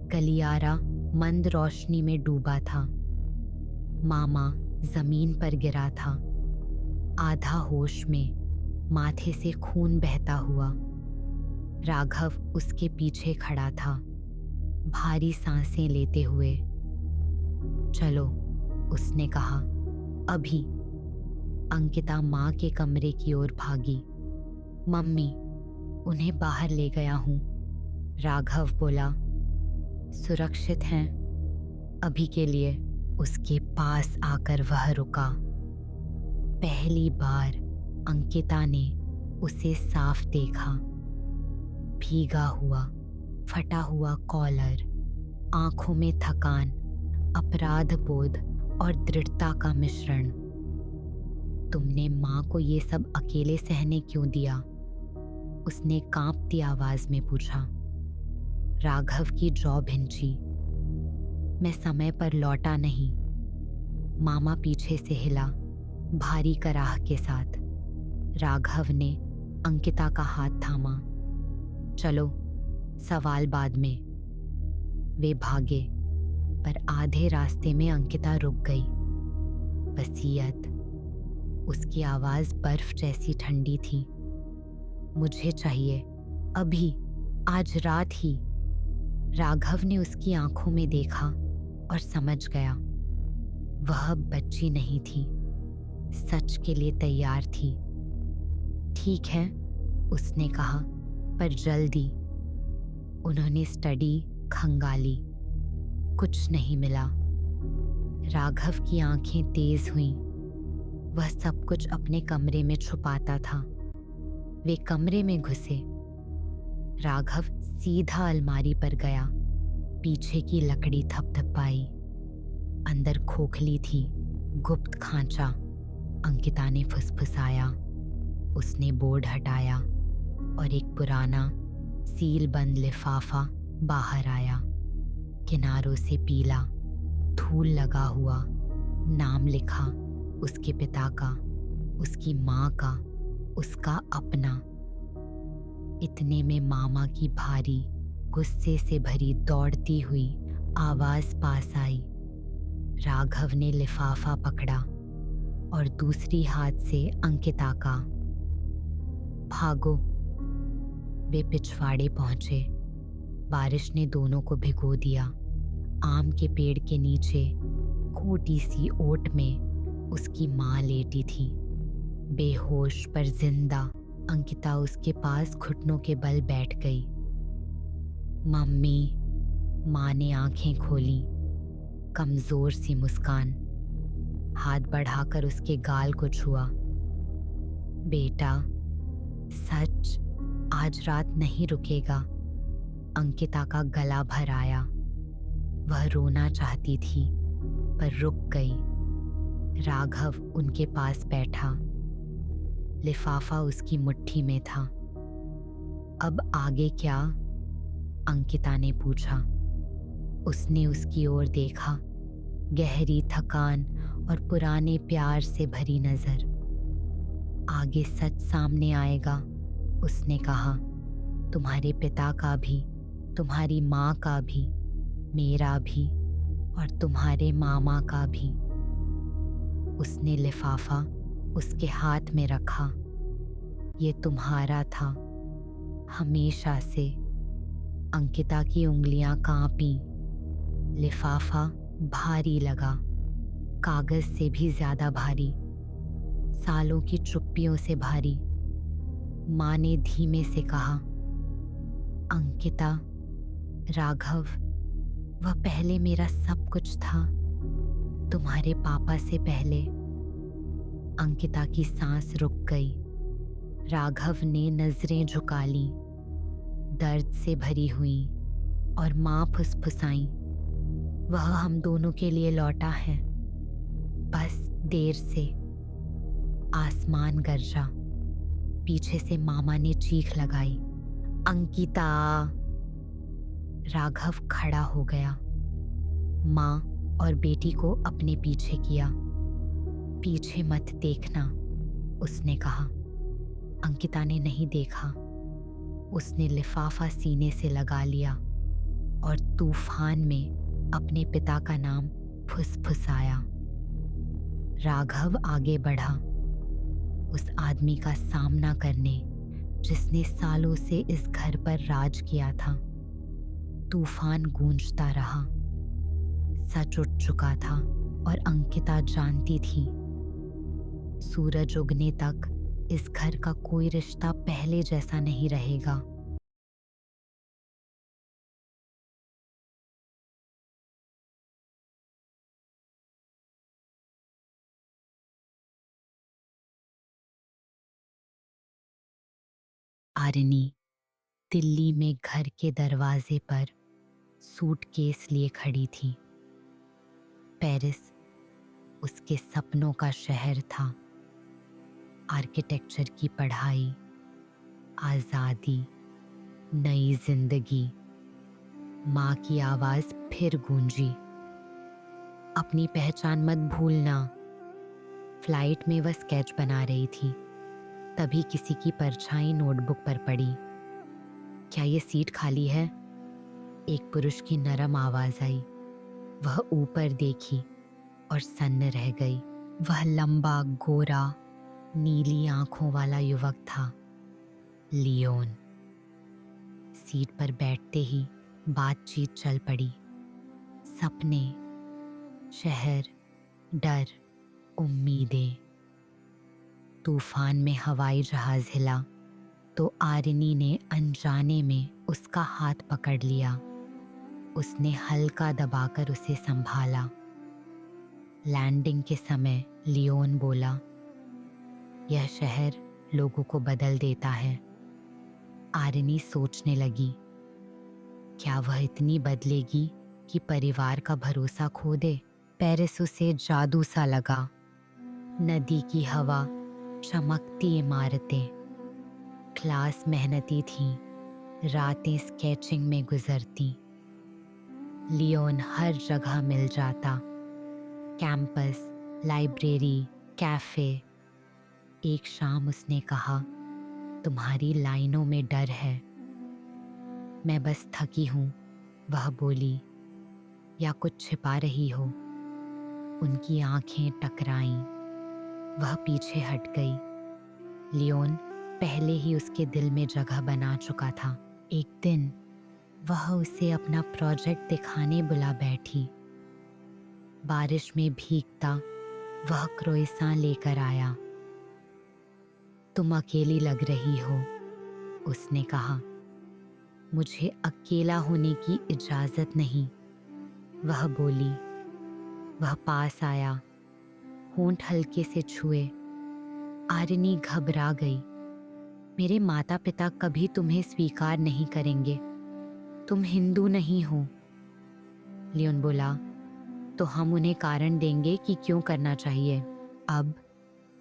गलियारा मंद रोशनी में डूबा था। मामा जमीन पर गिरा था, आधा होश में, माथे से खून बहता हुआ। राघव उसके पीछे खड़ा था, भारी सांसें लेते हुए। चलो, उसने कहा, अभी। अंकिता माँ के कमरे की ओर भागी। मम्मी, उन्हें बाहर ले गया हूँ। राघव बोला, सुरक्षित हैं अभी के लिए। उसके पास आकर वह रुका। पहली बार अंकिता ने उसे साफ देखा। भीगा हुआ, फटा हुआ कॉलर, आंखों में थकान, अपराध बोध और दृढ़ता का मिश्रण। तुमने माँ को ये सब अकेले सहने क्यों दिया? उसने कांपती आवाज में पूछा। राघव की जौ भिंची। मैं समय पर लौटा नहीं। मामा पीछे से हिला, भारी कराह के साथ। राघव ने अंकिता का हाथ थामा। चलो, सवाल बाद में। वे भागे, पर आधे रास्ते में अंकिता रुक गई। वसीयत। उसकी आवाज बर्फ जैसी ठंडी थी। मुझे चाहिए, अभी, आज रात ही। राघव ने उसकी आंखों में देखा और समझ गया। वह बच्ची नहीं थी, सच के लिए तैयार थी। ठीक है, उसने कहा, पर जल्दी। उन्होंने स्टडी खंगाली। कुछ नहीं मिला। राघव की आंखें तेज हुईं। वह सब कुछ अपने कमरे में छुपाता था। वे कमरे में घुसे। राघव सीधा अलमारी पर गया। पीछे की लकड़ी थपथपाई। अंदर खोखली थी, गुप्त खांचा। अंकिता ने फुसफुसाया। उसने बोर्ड हटाया और एक पुराना, सील बंद लिफाफा बाहर आया। किनारों से पीला, धूल लगा हुआ, नाम लिखा, उसके पिता का, उसकी माँ का, उसका अपना। इतने में मामा की भारी, गुस्से से भरी दौड़ती हुई आवाज पास आई। राघव ने लिफाफा पकड़ा और दूसरी हाथ से अंकिता का। भागो। वे पिछवाड़े पहुंचे। बारिश ने दोनों को भिगो दिया। आम के पेड़ के नीचे, खोटी सी ओट में उसकी माँ लेटी थी, बेहोश पर जिंदा। अंकिता उसके पास घुटनों के बल बैठ गई। मम्मी, माँ ने आंखें खोली, कमजोर सी मुस्कान, हाथ बढ़ाकर उसके गाल को छुआ। बेटा, सच, आज रात नहीं रुकेगा। अंकिता का गला भर आया। वह रोना चाहती थी पर रुक गई। राघव उनके पास बैठा, लिफाफा उसकी मुट्ठी में था। अब आगे क्या? अंकिता ने पूछा। उसने उसकी ओर देखा, गहरी थकान और पुराने प्यार से भरी नजर। आगे सच सामने आएगा, उसने कहा। तुम्हारे पिता का भी, तुम्हारी माँ का भी, मेरा भी और तुम्हारे मामा का भी। उसने लिफाफा उसके हाथ में रखा। ये तुम्हारा था, हमेशा से। अंकिता की उंगलियां कांपी। लिफाफा भारी लगा, कागज से भी ज्यादा भारी, सालों की चुप्पियों से भारी। माँ ने धीमे से कहा, अंकिता, राघव, वह पहले मेरा सब कुछ था, तुम्हारे पापा से पहले। अंकिता की सांस रुक गई। राघव ने नजरें झुका ली, दर्द से भरी हुई, और माँ फुसफुसाई, वह हम दोनों के लिए लौटा है, बस देर से। आसमान गरजा। पीछे से मामा ने चीख लगाई, अंकिता! राघव खड़ा हो गया, माँ और बेटी को अपने पीछे किया। पीछे मत देखना, उसने कहा। अंकिता ने नहीं देखा। उसने लिफाफा सीने से लगा लिया और तूफान में अपने पिता का नाम फुसफुसाया। राघव आगे बढ़ा, उस आदमी का सामना करने जिसने सालों से इस घर पर राज किया था। तूफान गूंजता रहा। सच उठ चुका था और अंकिता जानती थी, सूरज उगने तक इस घर का कोई रिश्ता पहले जैसा नहीं रहेगा। आरिनी दिल्ली में घर के दरवाजे पर सूटकेस लिए खड़ी थी। पेरिस उसके सपनों का शहर था। आर्किटेक्चर की पढ़ाई, आज़ादी, नई जिंदगी। माँ की आवाज फिर गूंजी, अपनी पहचान मत भूलना। फ्लाइट में वह स्केच बना रही थी, तभी किसी की परछाई नोटबुक पर पड़ी। क्या ये सीट खाली है? एक पुरुष की नरम आवाज आई। वह ऊपर देखी और सन्न रह गई। वह लंबा, गोरा, नीली आंखों वाला युवक था, लियोन। सीट पर बैठते ही बातचीत चल पड़ी। सपने, शहर, डर, उम्मीदें। तूफान में हवाई जहाज हिला तो आरिनी ने अनजाने में उसका हाथ पकड़ लिया। उसने हल्का दबाकर उसे संभाला। लैंडिंग के समय लियोन बोला, यह शहर लोगों को बदल देता है। आरिनी सोचने लगी, क्या वह इतनी बदलेगी कि परिवार का भरोसा खो दे? पेरिस उसे जादू सा लगा। नदी की हवा, चमकती इमारतें। क्लास मेहनती थी, रातें स्केचिंग में गुजरती। लियोन हर जगह मिल जाता, कैंपस, लाइब्रेरी, कैफे। एक शाम उसने कहा, तुम्हारी लाइनों में डर है। मैं बस थकी हूँ, वह बोली, या कुछ छिपा रही हो? उनकी आंखें टकराईं। वह पीछे हट गई। लियोन पहले ही उसके दिल में जगह बना चुका था। एक दिन वह उसे अपना प्रोजेक्ट दिखाने बुला बैठी। बारिश में भीगता, वह क्रोइसां लेकर आया। तुम अकेली लग रही हो, उसने कहा। मुझे अकेला होने की इजाजत नहीं, वह बोली। वह पास आया, होंठ हल्के से छुए। आरिनी घबरा गई। मेरे माता पिता कभी तुम्हें स्वीकार नहीं करेंगे। तुम हिंदू नहीं हो। लियोन बोला, तो हम उन्हें कारण देंगे कि क्यों करना चाहिए। अब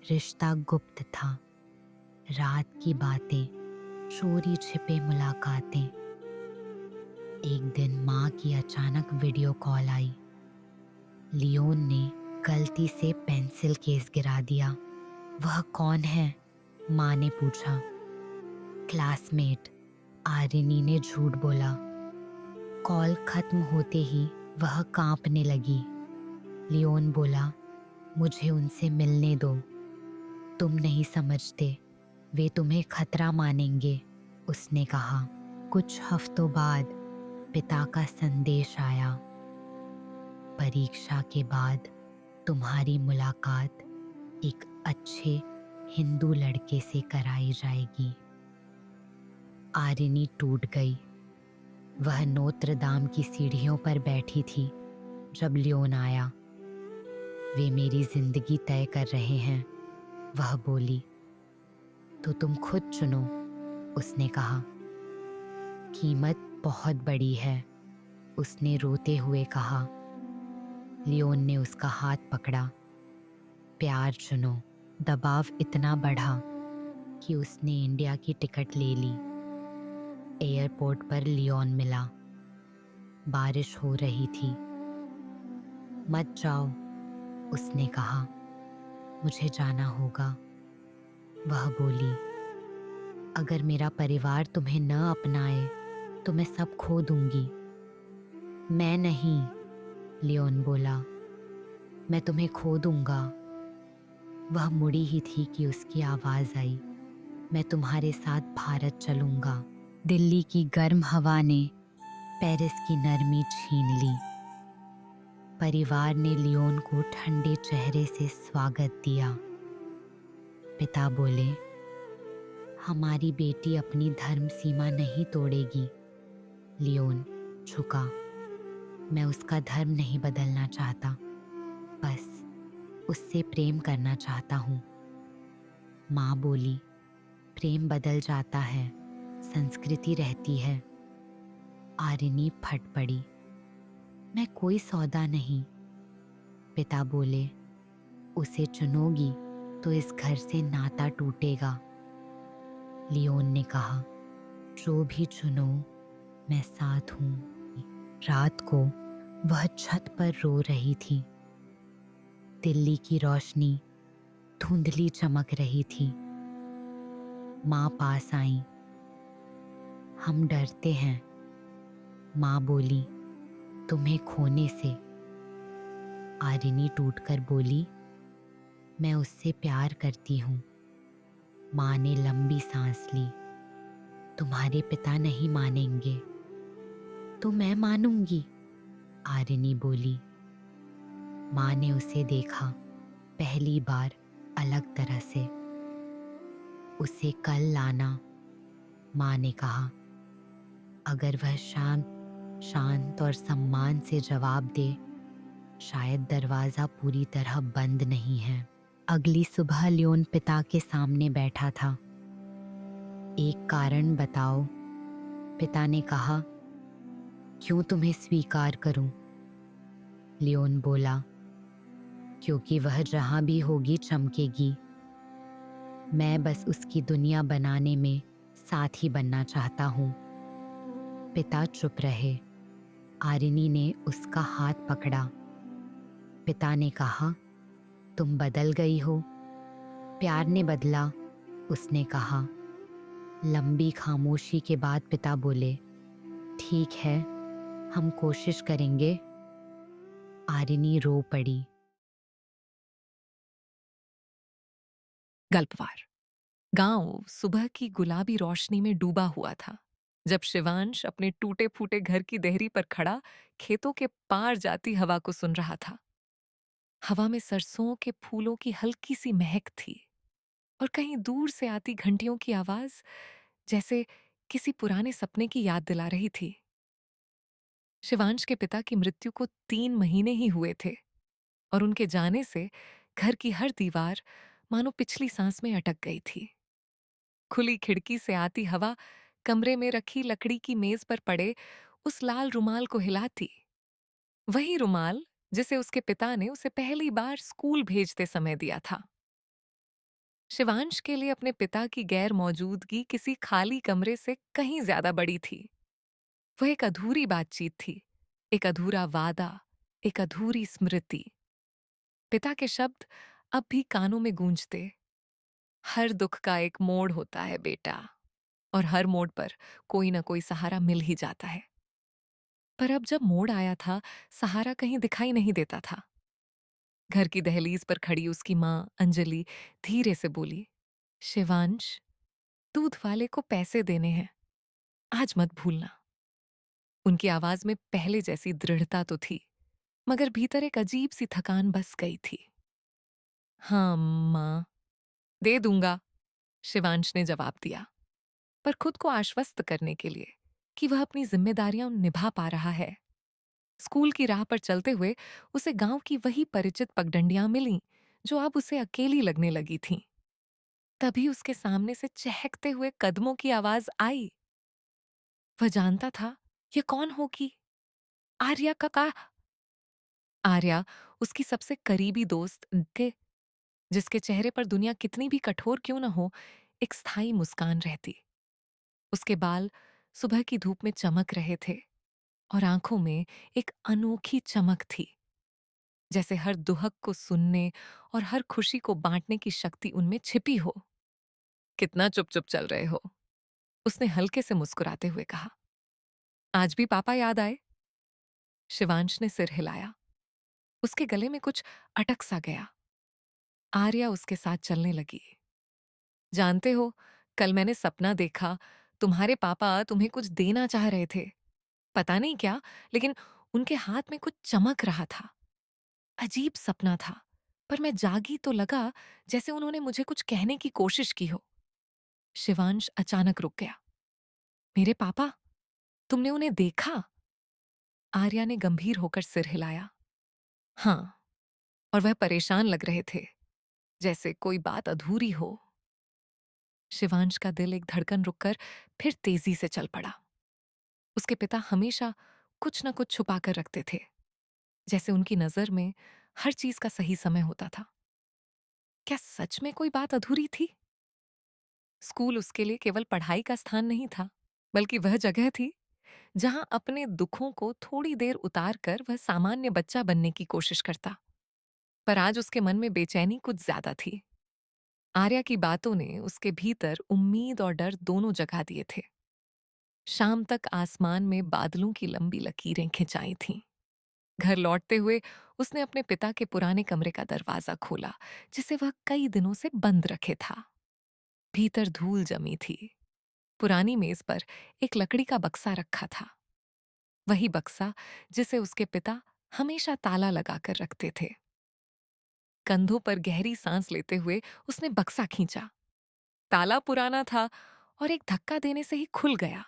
रिश्ता गुप्त था। रात की बातें, चोरी छिपे मुलाकातें। एक दिन माँ की अचानक वीडियो कॉल आई। लियोन ने गलती से पेंसिल केस गिरा दिया। वह कौन है? माँ ने पूछा। क्लासमेट, आरिनी ने झूठ बोला। कॉल खत्म होते ही वह कांपने लगी। लियोन बोला, मुझे उनसे मिलने दो। तुम नहीं समझते, वे तुम्हें खतरा मानेंगे, उसने कहा। कुछ हफ्तों बाद पिता का संदेश आया। परीक्षा के बाद तुम्हारी मुलाकात एक अच्छे हिंदू लड़के से कराई जाएगी। आरिनी टूट गई। वह नोत्र दाम की सीढ़ियों पर बैठी थी जब लियोन आया। वे मेरी जिंदगी तय कर रहे हैं, वह बोली। तो तुम खुद चुनो, उसने कहा। कीमत बहुत बड़ी है, उसने रोते हुए कहा। लियोन ने उसका हाथ पकड़ा। प्यार चुनो। दबाव इतना बढ़ा कि उसने इंडिया की टिकट ले ली। एयरपोर्ट पर लियोन मिला। बारिश हो रही थी। मत जाओ, उसने कहा। मुझे जाना होगा, वह बोली। अगर मेरा परिवार तुम्हें न अपनाए तो मैं सब खो दूंगी। मैं नहीं, लियोन बोला। मैं तुम्हें खो दूंगा। वह मुड़ी ही थी कि उसकी आवाज आई। मैं तुम्हारे साथ भारत चलूंगा। दिल्ली की गर्म हवा ने पेरिस की नरमी छीन ली। परिवार ने लियोन को ठंडे चेहरे से स्वागत दिया। पिता बोले, हमारी बेटी अपनी धर्म सीमा नहीं तोड़ेगी। लियोन झुका। मैं उसका धर्म नहीं बदलना चाहता, बस उससे प्रेम करना चाहता हूँ। माँ बोली, प्रेम बदल जाता है, संस्कृति रहती है। आरिनी फट पड़ी। मैं कोई सौदा नहीं। पिता बोले, उसे चुनोगी तो इस घर से नाता टूटेगा। लियोन ने कहा, जो भी चुनो मैं साथ हूँ। रात को वह छत पर रो रही थी। दिल्ली की रोशनी धुंधली चमक रही थी। माँ पास आई। हम डरते हैं, माँ बोली, तुम्हें खोने से। आरिनी टूटकर बोली, मैं उससे प्यार करती हूँ। माँ ने लंबी सांस ली। तुम्हारे पिता नहीं मानेंगे तो मैं मानूंगी, आरिनी बोली। माँ ने उसे देखा, पहली बार अलग तरह से। उसे कल लाना, माँ ने कहा। अगर वह शांत और सम्मान से जवाब दे, शायद दरवाजा पूरी तरह बंद नहीं है। अगली सुबह लियोन पिता के सामने बैठा था। एक कारण बताओ, पिता ने कहा। क्यों तुम्हें स्वीकार करूं? लियोन बोला, क्योंकि वह जहां भी होगी चमकेगी। मैं बस उसकी दुनिया बनाने में साथी बनना चाहता हूं। पिता चुप रहे। आरिनी ने उसका हाथ पकड़ा। पिता ने कहा, तुम बदल गई हो। प्यार ने बदला, उसने कहा। लंबी खामोशी के बाद पिता बोले, ठीक है, हम कोशिश करेंगे। आरिनी रो पड़ी। गल्पवार। गांव सुबह की गुलाबी रोशनी में डूबा हुआ था जब शिवांश अपने टूटे फूटे घर की देहरी पर खड़ा खेतों के पार जाती हवा को सुन रहा था। हवा में सरसों के फूलों की हल्की सी महक थी और कहीं दूर से आती घंटियों की आवाज जैसे किसी पुराने सपने की याद दिला रही थी। शिवांश के पिता की मृत्यु को 3 महीने ही हुए थे और उनके जाने से घर की हर दीवार मानो पिछली सांस में अटक गई थी। खुली खिड़की से आती हवा कमरे में रखी लकड़ी की मेज पर पड़े उस लाल रुमाल को हिलाती, वही रुमाल जिसे उसके पिता ने उसे पहली बार स्कूल भेजते समय दिया था। शिवांश के लिए अपने पिता की गैर मौजूदगी किसी खाली कमरे से कहीं ज्यादा बड़ी थी। वह एक अधूरी बातचीत थी, एक अधूरा वादा, एक अधूरी स्मृति। पिता के शब्द अब भी कानों में गूंजते, हर दुख का एक मोड़ होता है बेटा, और हर मोड़ पर कोई ना कोई सहारा मिल ही जाता है। पर अब जब मोड़ आया था, सहारा कहीं दिखाई नहीं देता था। घर की दहलीज पर खड़ी उसकी माँ अंजलि धीरे से बोली, शिवांश, दूध वाले को पैसे देने हैं, आज मत भूलना। उनकी आवाज में पहले जैसी दृढ़ता तो थी, मगर भीतर एक अजीब सी थकान बस गई थी। हाँ माँ, दे दूंगा, शिवांश ने जवाब दिया, पर खुद को आश्वस्त करने के लिए कि वह अपनी जिम्मेदारियां निभा पा रहा है। स्कूल की राह पर चलते हुए उसे गांव की वही परिचित पगडंडियां मिलीं जो अब उसे अकेली लगने लगी थीं। तभी उसके सामने से चहकते हुए कदमों की आवाज आई। वह जानता था ये कौन होगी। आर्या का। आर्या उसकी सबसे करीबी दोस्त थे, जिसके चेहरे पर दुनिया कितनी भी कठोर क्यों न हो, एक स्थायी मुस्कान रहती। उसके बाल सुबह की धूप में चमक रहे थे और आंखों में एक अनोखी चमक थी, जैसे हर दुहक को सुनने और हर खुशी को बांटने की शक्ति उनमें छिपी हो। कितना चुप चुप चल रहे हो, उसने हल्के से मुस्कुराते हुए कहा। आज भी पापा याद आए? शिवांश ने सिर हिलाया। उसके गले में कुछ अटक सा गया। आर्या उसके साथ चलने लगी। जानते हो, कल मैंने सपना देखा, तुम्हारे पापा तुम्हें कुछ देना चाह रहे थे। पता नहीं क्या, लेकिन उनके हाथ में कुछ चमक रहा था। अजीब सपना था, पर मैं जागी तो लगा जैसे उन्होंने मुझे कुछ कहने की कोशिश की हो। शिवांश अचानक रुक गया। मेरे पापा? तुमने उन्हें देखा? आर्या ने गंभीर होकर सिर हिलाया। हाँ, और वह परेशान लग रहे थे, जैसे कोई बात अधूरी हो। शिवांश का दिल एक धड़कन रुककर फिर तेजी से चल पड़ा। उसके पिता हमेशा कुछ न कुछ छुपा कर रखते थे, जैसे उनकी नजर में हर चीज का सही समय होता था। क्या सच में कोई बात अधूरी थी? स्कूल उसके लिए केवल पढ़ाई का स्थान नहीं था, बल्कि वह जगह थी जहां अपने दुखों को थोड़ी देर उतार कर वह सामान्य बच्चा बनने की कोशिश करता। पर आज उसके मन में बेचैनी कुछ ज्यादा थी। आर्या की बातों ने उसके भीतर उम्मीद और डर दोनों जगा दिए थे। शाम तक आसमान में बादलों की लंबी लकीरें खिंचाई थीं। घर लौटते हुए उसने अपने पिता के पुराने कमरे का दरवाजा खोला, जिसे वह कई दिनों से बंद रखे था। भीतर धूल जमी थी। पुरानी मेज पर एक लकड़ी का बक्सा रखा था, वही बक्सा जिसे उसके पिता हमेशा ताला लगाकर रखते थे। कंधों पर गहरी सांस लेते हुए उसने बक्सा खींचा। ताला पुराना था और एक धक्का देने से ही खुल गया।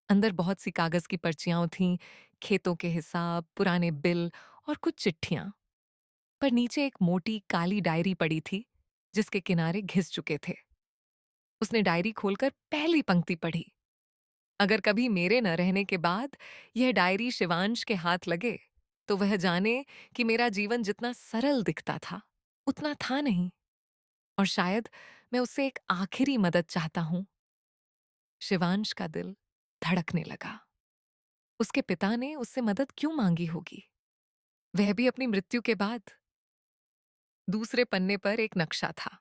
अंदर बहुत सी कागज की पर्चियां थीं, खेतों के हिसाब, पुराने बिल और कुछ चिट्ठियां। पर नीचे एक मोटी काली डायरी पड़ी थी, जिसके किनारे घिस चुके थे। उसने डायरी खोलकर पहली पंक्ति पढ़ी। अगर कभी मेरे न रहने के बाद यह डायरी शिवांश के हाथ लगे, तो वह जाने कि मेरा जीवन जितना सरल दिखता था, उतना था नहीं, और शायद मैं उससे एक आखिरी मदद चाहता हूं। शिवांश का दिल धड़कने लगा। उसके पिता ने उससे मदद क्यों मांगी होगी, वह भी अपनी मृत्यु के बाद? दूसरे पन्ने पर एक नक्शा था,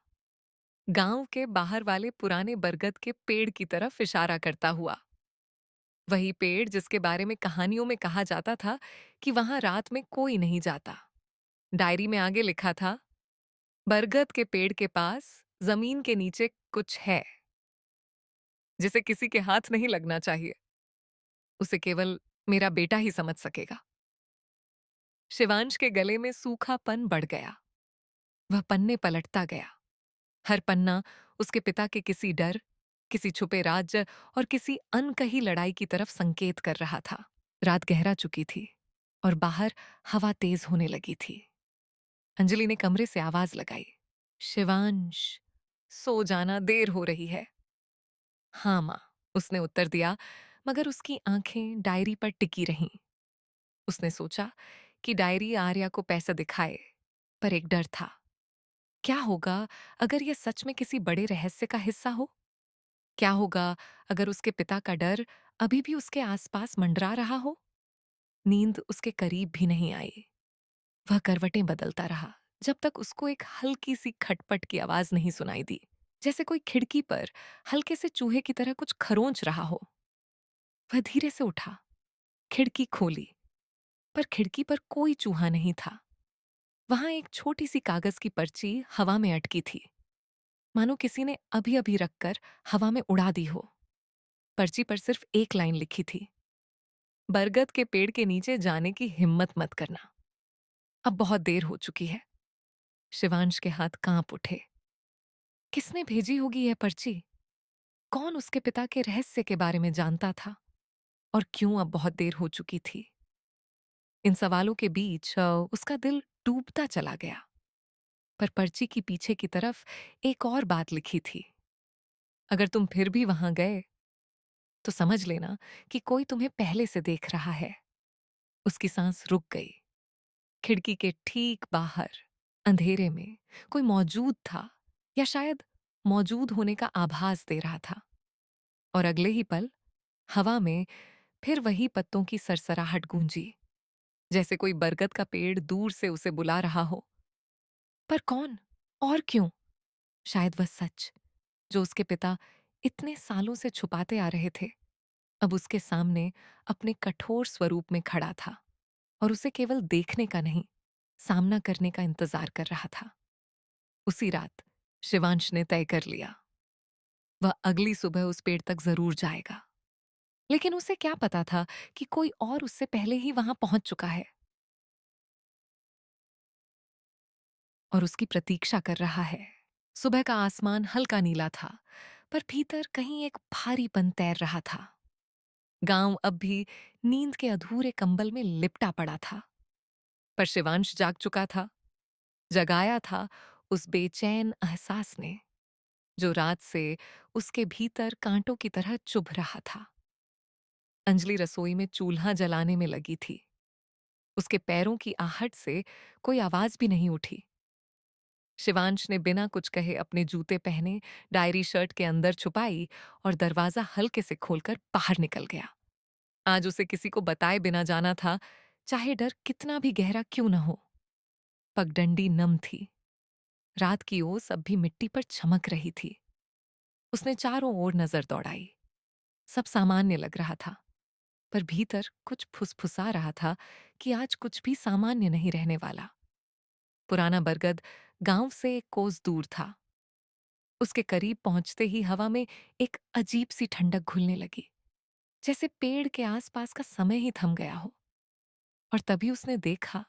गांव के बाहर वाले पुराने बरगद के पेड़ की तरफ इशारा करता हुआ। वही पेड़ जिसके बारे में कहानियों में कहा जाता था कि वहां रात में कोई नहीं जाता। डायरी में आगे लिखा था, बरगद के पेड़ के पास जमीन के नीचे कुछ है, जिसे किसी के हाथ नहीं लगना चाहिए। उसे केवल मेरा बेटा ही समझ सकेगा। शिवांश के गले में सूखापन बढ़ गया। वह पन्ने पलटता गया। हर पन्ना उसके पिता के किसी डर, किसी छुपे राज्य और किसी अनकही लड़ाई की तरफ संकेत कर रहा था। रात गहरा चुकी थी और बाहर हवा तेज होने लगी थी। अंजलि ने कमरे से आवाज लगाई, शिवांश, सो जाना, देर हो रही है। हाँ माँ, उसने उत्तर दिया, मगर उसकी आंखें डायरी पर टिकी रहीं। उसने सोचा कि डायरी आर्या को पैसा दिखाए, पर एक डर था। क्या होगा अगर यह सच में किसी बड़े रहस्य का हिस्सा हो? क्या होगा अगर उसके पिता का डर अभी भी उसके आसपास मंडरा रहा हो? नींद उसके करीब भी नहीं आई। वह करवटें बदलता रहा जब तक उसको एक हल्की सी खटपट की आवाज नहीं सुनाई दी, जैसे कोई खिड़की पर हल्के से चूहे की तरह कुछ खरोंच रहा हो। वह धीरे से उठा, खिड़की खोली, पर खिड़की पर कोई चूहा नहीं था। वहां एक छोटी सी कागज की पर्ची हवा में अटकी थी, मानो किसी ने अभी अभी रखकर हवा में उड़ा दी हो। पर्ची पर सिर्फ एक लाइन लिखी थी, बरगद के पेड़ के नीचे जाने की हिम्मत मत करना, अब बहुत देर हो चुकी है। शिवांश के हाथ कांप उठे। किसने भेजी होगी यह पर्ची? कौन उसके पिता के रहस्य के बारे में जानता था? और क्यों अब बहुत देर हो चुकी थी? इन सवालों के बीच उसका दिल डूबता चला गया। पर पर्ची की पीछे की तरफ एक और बात लिखी थी, अगर तुम फिर भी वहां गए तो समझ लेना कि कोई तुम्हें पहले से देख रहा है। उसकी सांस रुक गई। खिड़की के ठीक बाहर अंधेरे में कोई मौजूद था, या शायद मौजूद होने का आभास दे रहा था। और अगले ही पल हवा में फिर वही पत्तों की सरसराहट गूंजी, जैसे कोई बरगद का पेड़ दूर से उसे बुला रहा हो। पर कौन और क्यों? शायद वह सच जो उसके पिता इतने सालों से छुपाते आ रहे थे, अब उसके सामने अपने कठोर स्वरूप में खड़ा था और उसे केवल देखने का नहीं, सामना करने का इंतजार कर रहा था। उसी रात शिवांश ने तय कर लिया, वह अगली सुबह उस पेड़ तक जरूर जाएगा। लेकिन उसे क्या पता था कि कोई और उससे पहले ही वहां पहुंच चुका है और उसकी प्रतीक्षा कर रहा है। सुबह का आसमान हल्का नीला था, पर भीतर कहीं एक भारीपन तैर रहा था। गांव अब भी नींद के अधूरे कंबल में लिपटा पड़ा था, पर शिवांश जाग चुका था। जगाया था उस बेचैन एहसास ने, जो रात से उसके भीतर कांटों की तरह चुभ रहा था। अंजलि रसोई में चूल्हा जलाने में लगी थी। उसके पैरों की आहट से कोई आवाज भी नहीं उठी। शिवांश ने बिना कुछ कहे अपने जूते पहने, डायरी शर्ट के अंदर छुपाई और दरवाजा हल्के से खोलकर बाहर निकल गया। आज उसे किसी को बताए बिना जाना था, चाहे डर कितना भी गहरा क्यों न हो। पगडंडी नम थी। रात की ओस अब भी मिट्टी पर चमक रही थी। उसने चारों ओर नजर दौड़ाई। सब सामान्य लग रहा था, पर भीतर कुछ फुसफुसा रहा था कि आज कुछ भी सामान्य नहीं रहने वाला। पुराना बरगद गांव से एक कोस दूर था। उसके करीब पहुंचते ही हवा में एक अजीब सी ठंडक घुलने लगी, जैसे पेड़ के आसपास का समय ही थम गया हो। और तभी उसने देखा,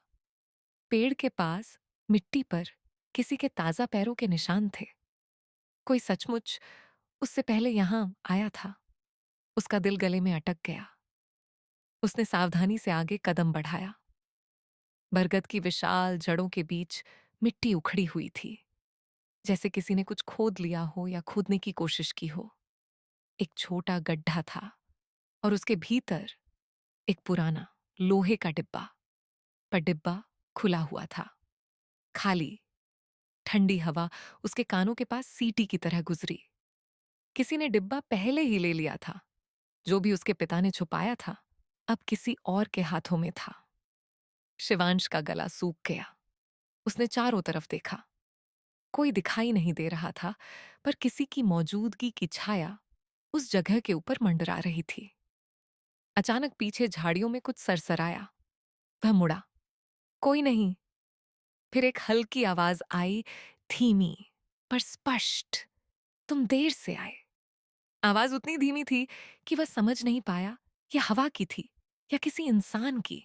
पेड़ के पास मिट्टी पर किसी के ताजा पैरों के निशान थे। कोई सचमुच उससे पहले यहां आया था। उसका दिल गले में अटक गया। उसने सावधानी से आगे कदम बढ़ाया। बरगद की विशाल जड़ों के बीच मिट्टी उखड़ी हुई थी, जैसे किसी ने कुछ खोद लिया हो या खोदने की कोशिश की हो। एक छोटा गड्ढा था और उसके भीतर एक पुराना लोहे का डिब्बा, पर डिब्बा खुला हुआ था, खाली। ठंडी हवा उसके कानों के पास सीटी की तरह गुजरी। किसी ने डिब्बा पहले ही ले लिया था। जो भी उसके पिता ने छुपाया था, अब किसी और के हाथों में था। शिवांश का गला सूख गया। उसने चारों तरफ देखा। कोई दिखाई नहीं दे रहा था, पर किसी की मौजूदगी की छाया उस जगह के ऊपर मंडरा रही थी। अचानक पीछे झाड़ियों में कुछ सरसराया। वह मुड़ा। कोई नहीं। फिर एक हल्की आवाज आई, धीमी पर स्पष्ट, तुम देर से आए। आवाज उतनी धीमी थी कि वह समझ नहीं पाया यह हवा की थी या किसी इंसान की।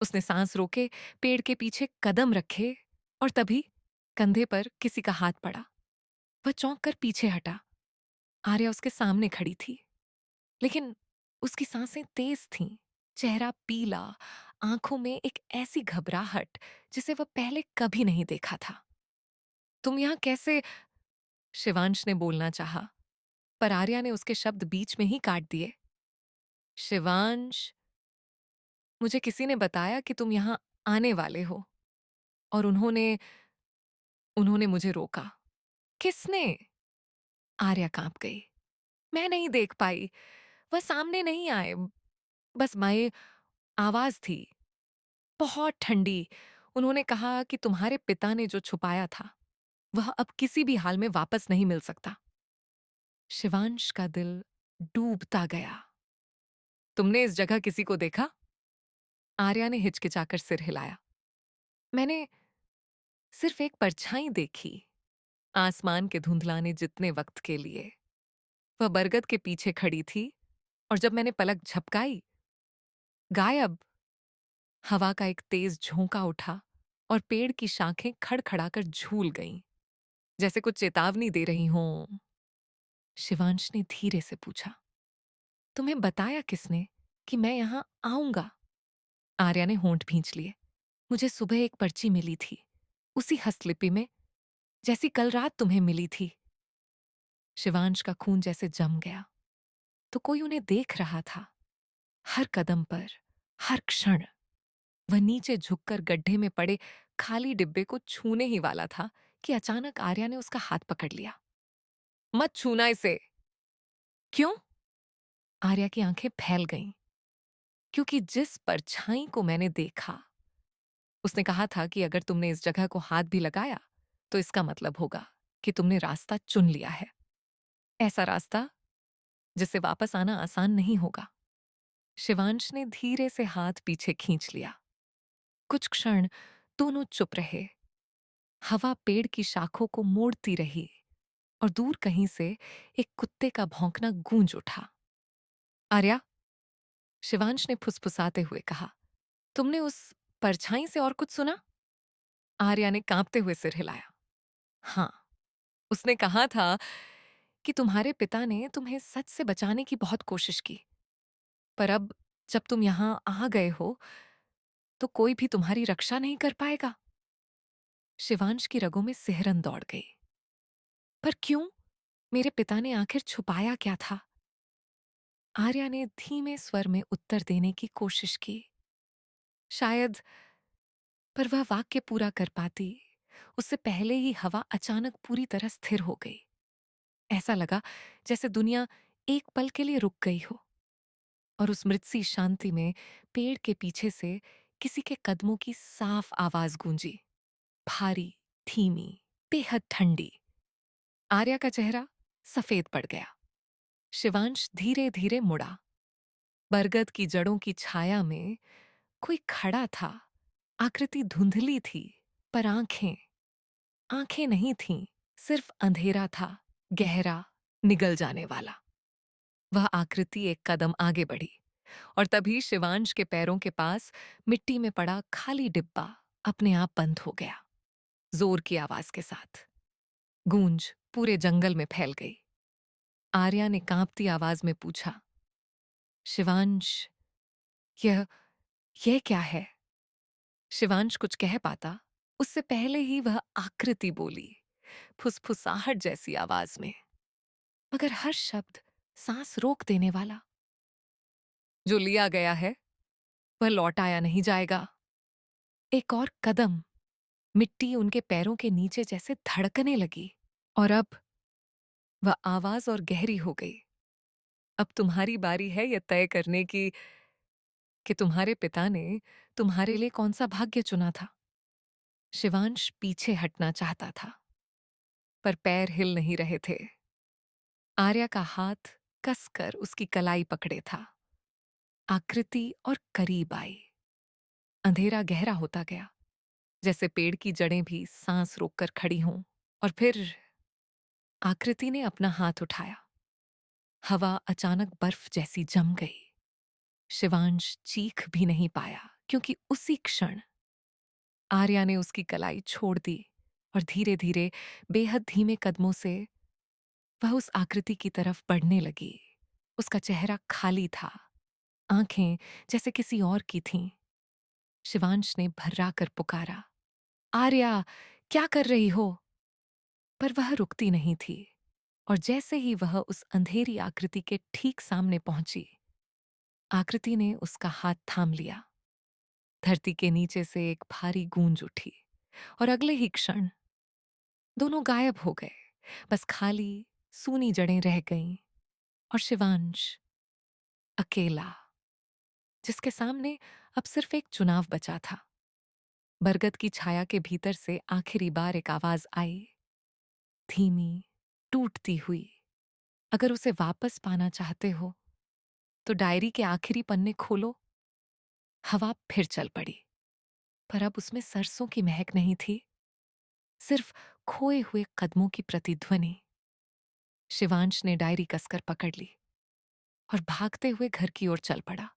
उसने सांस रोके, पेड़ के पीछे कदम रखे और तभी कंधे पर किसी का हाथ पड़ा। वह चौंक कर पीछे हटा। आर्या उसके सामने खड़ी थी, लेकिन उसकी सांसें तेज थीं, चेहरा पीला, आंखों में एक ऐसी घबराहट जिसे वह पहले कभी नहीं देखा था। तुम यहां कैसे? शिवांश ने बोलना चाहा, पर आर्या ने उसके शब्द बीच में ही काट दिए। शिवांश, मुझे किसी ने बताया कि तुम यहां आने वाले हो और उन्होंने उन्होंने मुझे रोका। किसने? आर्या कांप गई। मैं नहीं देख पाई, वह सामने नहीं आए, बस माए आवाज थी, बहुत ठंडी। उन्होंने कहा कि तुम्हारे पिता ने जो छुपाया था वह अब किसी भी हाल में वापस नहीं मिल सकता। शिवांश का दिल डूबता गया। तुमने इस जगह किसी को देखा? आर्या ने हिचकिचाकर सिर हिलाया। मैंने सिर्फ एक परछाई देखी, आसमान के धुंधलाने जितने वक्त के लिए। वह बरगद के पीछे खड़ी थी और जब मैंने पलक झपकाई, गायब। हवा का एक तेज झोंका उठा और पेड़ की शाखें खड़खड़ाकर झूल गईं, जैसे कुछ चेतावनी दे रही हों। शिवांश ने धीरे से पूछा, तुम्हें बताया किसने कि मैं यहां आऊंगा? आर्या ने होंठ भींच लिए। मुझे सुबह एक पर्ची मिली थी, उसी हस्तलिपि में जैसी कल रात तुम्हें मिली थी। शिवांश का खून जैसे जम गया। तो कोई उन्हें देख रहा था, हर कदम पर, हर क्षण। वह नीचे झुककर गड्ढे में पड़े खाली डिब्बे को छूने ही वाला था कि अचानक आर्या ने उसका हाथ पकड़ लिया। मत छूना इसे। क्यों? आर्या की आंखें फैल गईं। क्योंकि जिस परछाई को मैंने देखा, उसने कहा था कि अगर तुमने इस जगह को हाथ भी लगाया तो इसका मतलब होगा कि तुमने रास्ता चुन लिया है, ऐसा रास्ता जिससे वापस आना आसान नहीं होगा। शिवांश ने धीरे से हाथ पीछे खींच लिया। कुछ क्षण दोनों चुप रहे। हवा पेड़ की शाखों को मोड़ती रही और दूर कहीं से एक कुत्ते का भौंकना गूंज उठा। आर्या, शिवांश ने फुसफुसाते हुए कहा, तुमने उस परछाई से और कुछ सुना? आर्या ने कांपते हुए सिर हिलाया। हाँ, उसने कहा था कि तुम्हारे पिता ने तुम्हें सच से बचाने की बहुत कोशिश की, पर अब जब तुम यहां आ गए हो तो कोई भी तुम्हारी रक्षा नहीं कर पाएगा। शिवांश की रगों में सिहरन दौड़ गई। पर क्यों? मेरे पिता ने आखिर छुपाया क्या था? आर्या ने धीमे स्वर में उत्तर देने की कोशिश की। शायद, पर वह वाक्य पूरा कर पाती उससे पहले ही हवा अचानक पूरी तरह स्थिर हो गई। ऐसा लगा जैसे दुनिया एक पल के लिए रुक गई हो और उस मृतसी शांति में पेड़ के पीछे से किसी के कदमों की साफ आवाज गूंजी, भारी, धीमी, बेहद ठंडी। आर्या का चेहरा सफेद पड़ गया। शिवांश धीरे धीरे मुड़ा। बरगद की जड़ों की छाया में कोई खड़ा था। आकृति धुंधली थी, पर आंखें आंखें नहीं थीं, सिर्फ अंधेरा था, गहरा, निगल जाने वाला। वह आकृति एक कदम आगे बढ़ी और तभी शिवांश के पैरों के पास मिट्टी में पड़ा खाली डिब्बा अपने आप बंद हो गया, जोर की आवाज के साथ। गूंज पूरे जंगल में फैल गई। आर्या ने कांपती आवाज में पूछा, शिवांश, यह यह क्या है? शिवांश कुछ कह पाता उससे पहले ही वह आकृति बोली, फुसफुसाहट जैसी आवाज में, मगर हर शब्द सांस रोक देने वाला। जो लिया गया है वह लौट आया नहीं जाएगा। एक और कदम। मिट्टी उनके पैरों के नीचे जैसे धड़कने लगी और अब वह आवाज और गहरी हो गई। अब तुम्हारी बारी है यह तय करने की कि तुम्हारे पिता ने तुम्हारे लिए कौन सा भाग्य चुना था। शिवांश पीछे हटना चाहता था, पर पैर हिल नहीं रहे थे। आर्या का हाथ कसकर उसकी कलाई पकड़े था। आकृति और करीब आई। अंधेरा गहरा होता गया, जैसे पेड़ की जड़ें भी सांस रोककर खड़ी हों। और फिर आकृति ने अपना हाथ उठाया। हवा अचानक बर्फ जैसी जम गई। शिवांश चीख भी नहीं पाया क्योंकि उसी क्षण आर्या ने उसकी कलाई छोड़ दी और धीरे धीरे बेहद धीमे कदमों से वह उस आकृति की तरफ बढ़ने लगी। उसका चेहरा खाली था, आंखें जैसे किसी और की थीं। शिवांश ने भर्रा कर पुकारा, आर्या, क्या कर रही हो? पर वह रुकती नहीं थी और जैसे ही वह उस अंधेरी आकृति के ठीक सामने पहुंची, आकृति ने उसका हाथ थाम लिया। धरती के नीचे से एक भारी गूंज उठी और अगले ही क्षण दोनों गायब हो गए। बस खाली सूनी जड़ें रह गईं और शिवांश अकेला, जिसके सामने अब सिर्फ एक चुनाव बचा था। बरगद की छाया के भीतर से आखिरी बार एक आवाज आई, धीमी, टूटती हुई, अगर उसे वापस पाना चाहते हो तो डायरी के आखिरी पन्ने खोलो। हवा फिर चल पड़ी, पर अब उसमें सरसों की महक नहीं थी, सिर्फ खोए हुए कदमों की प्रतिध्वनि। शिवांश ने डायरी कसकर पकड़ ली और भागते हुए घर की ओर चल पड़ा,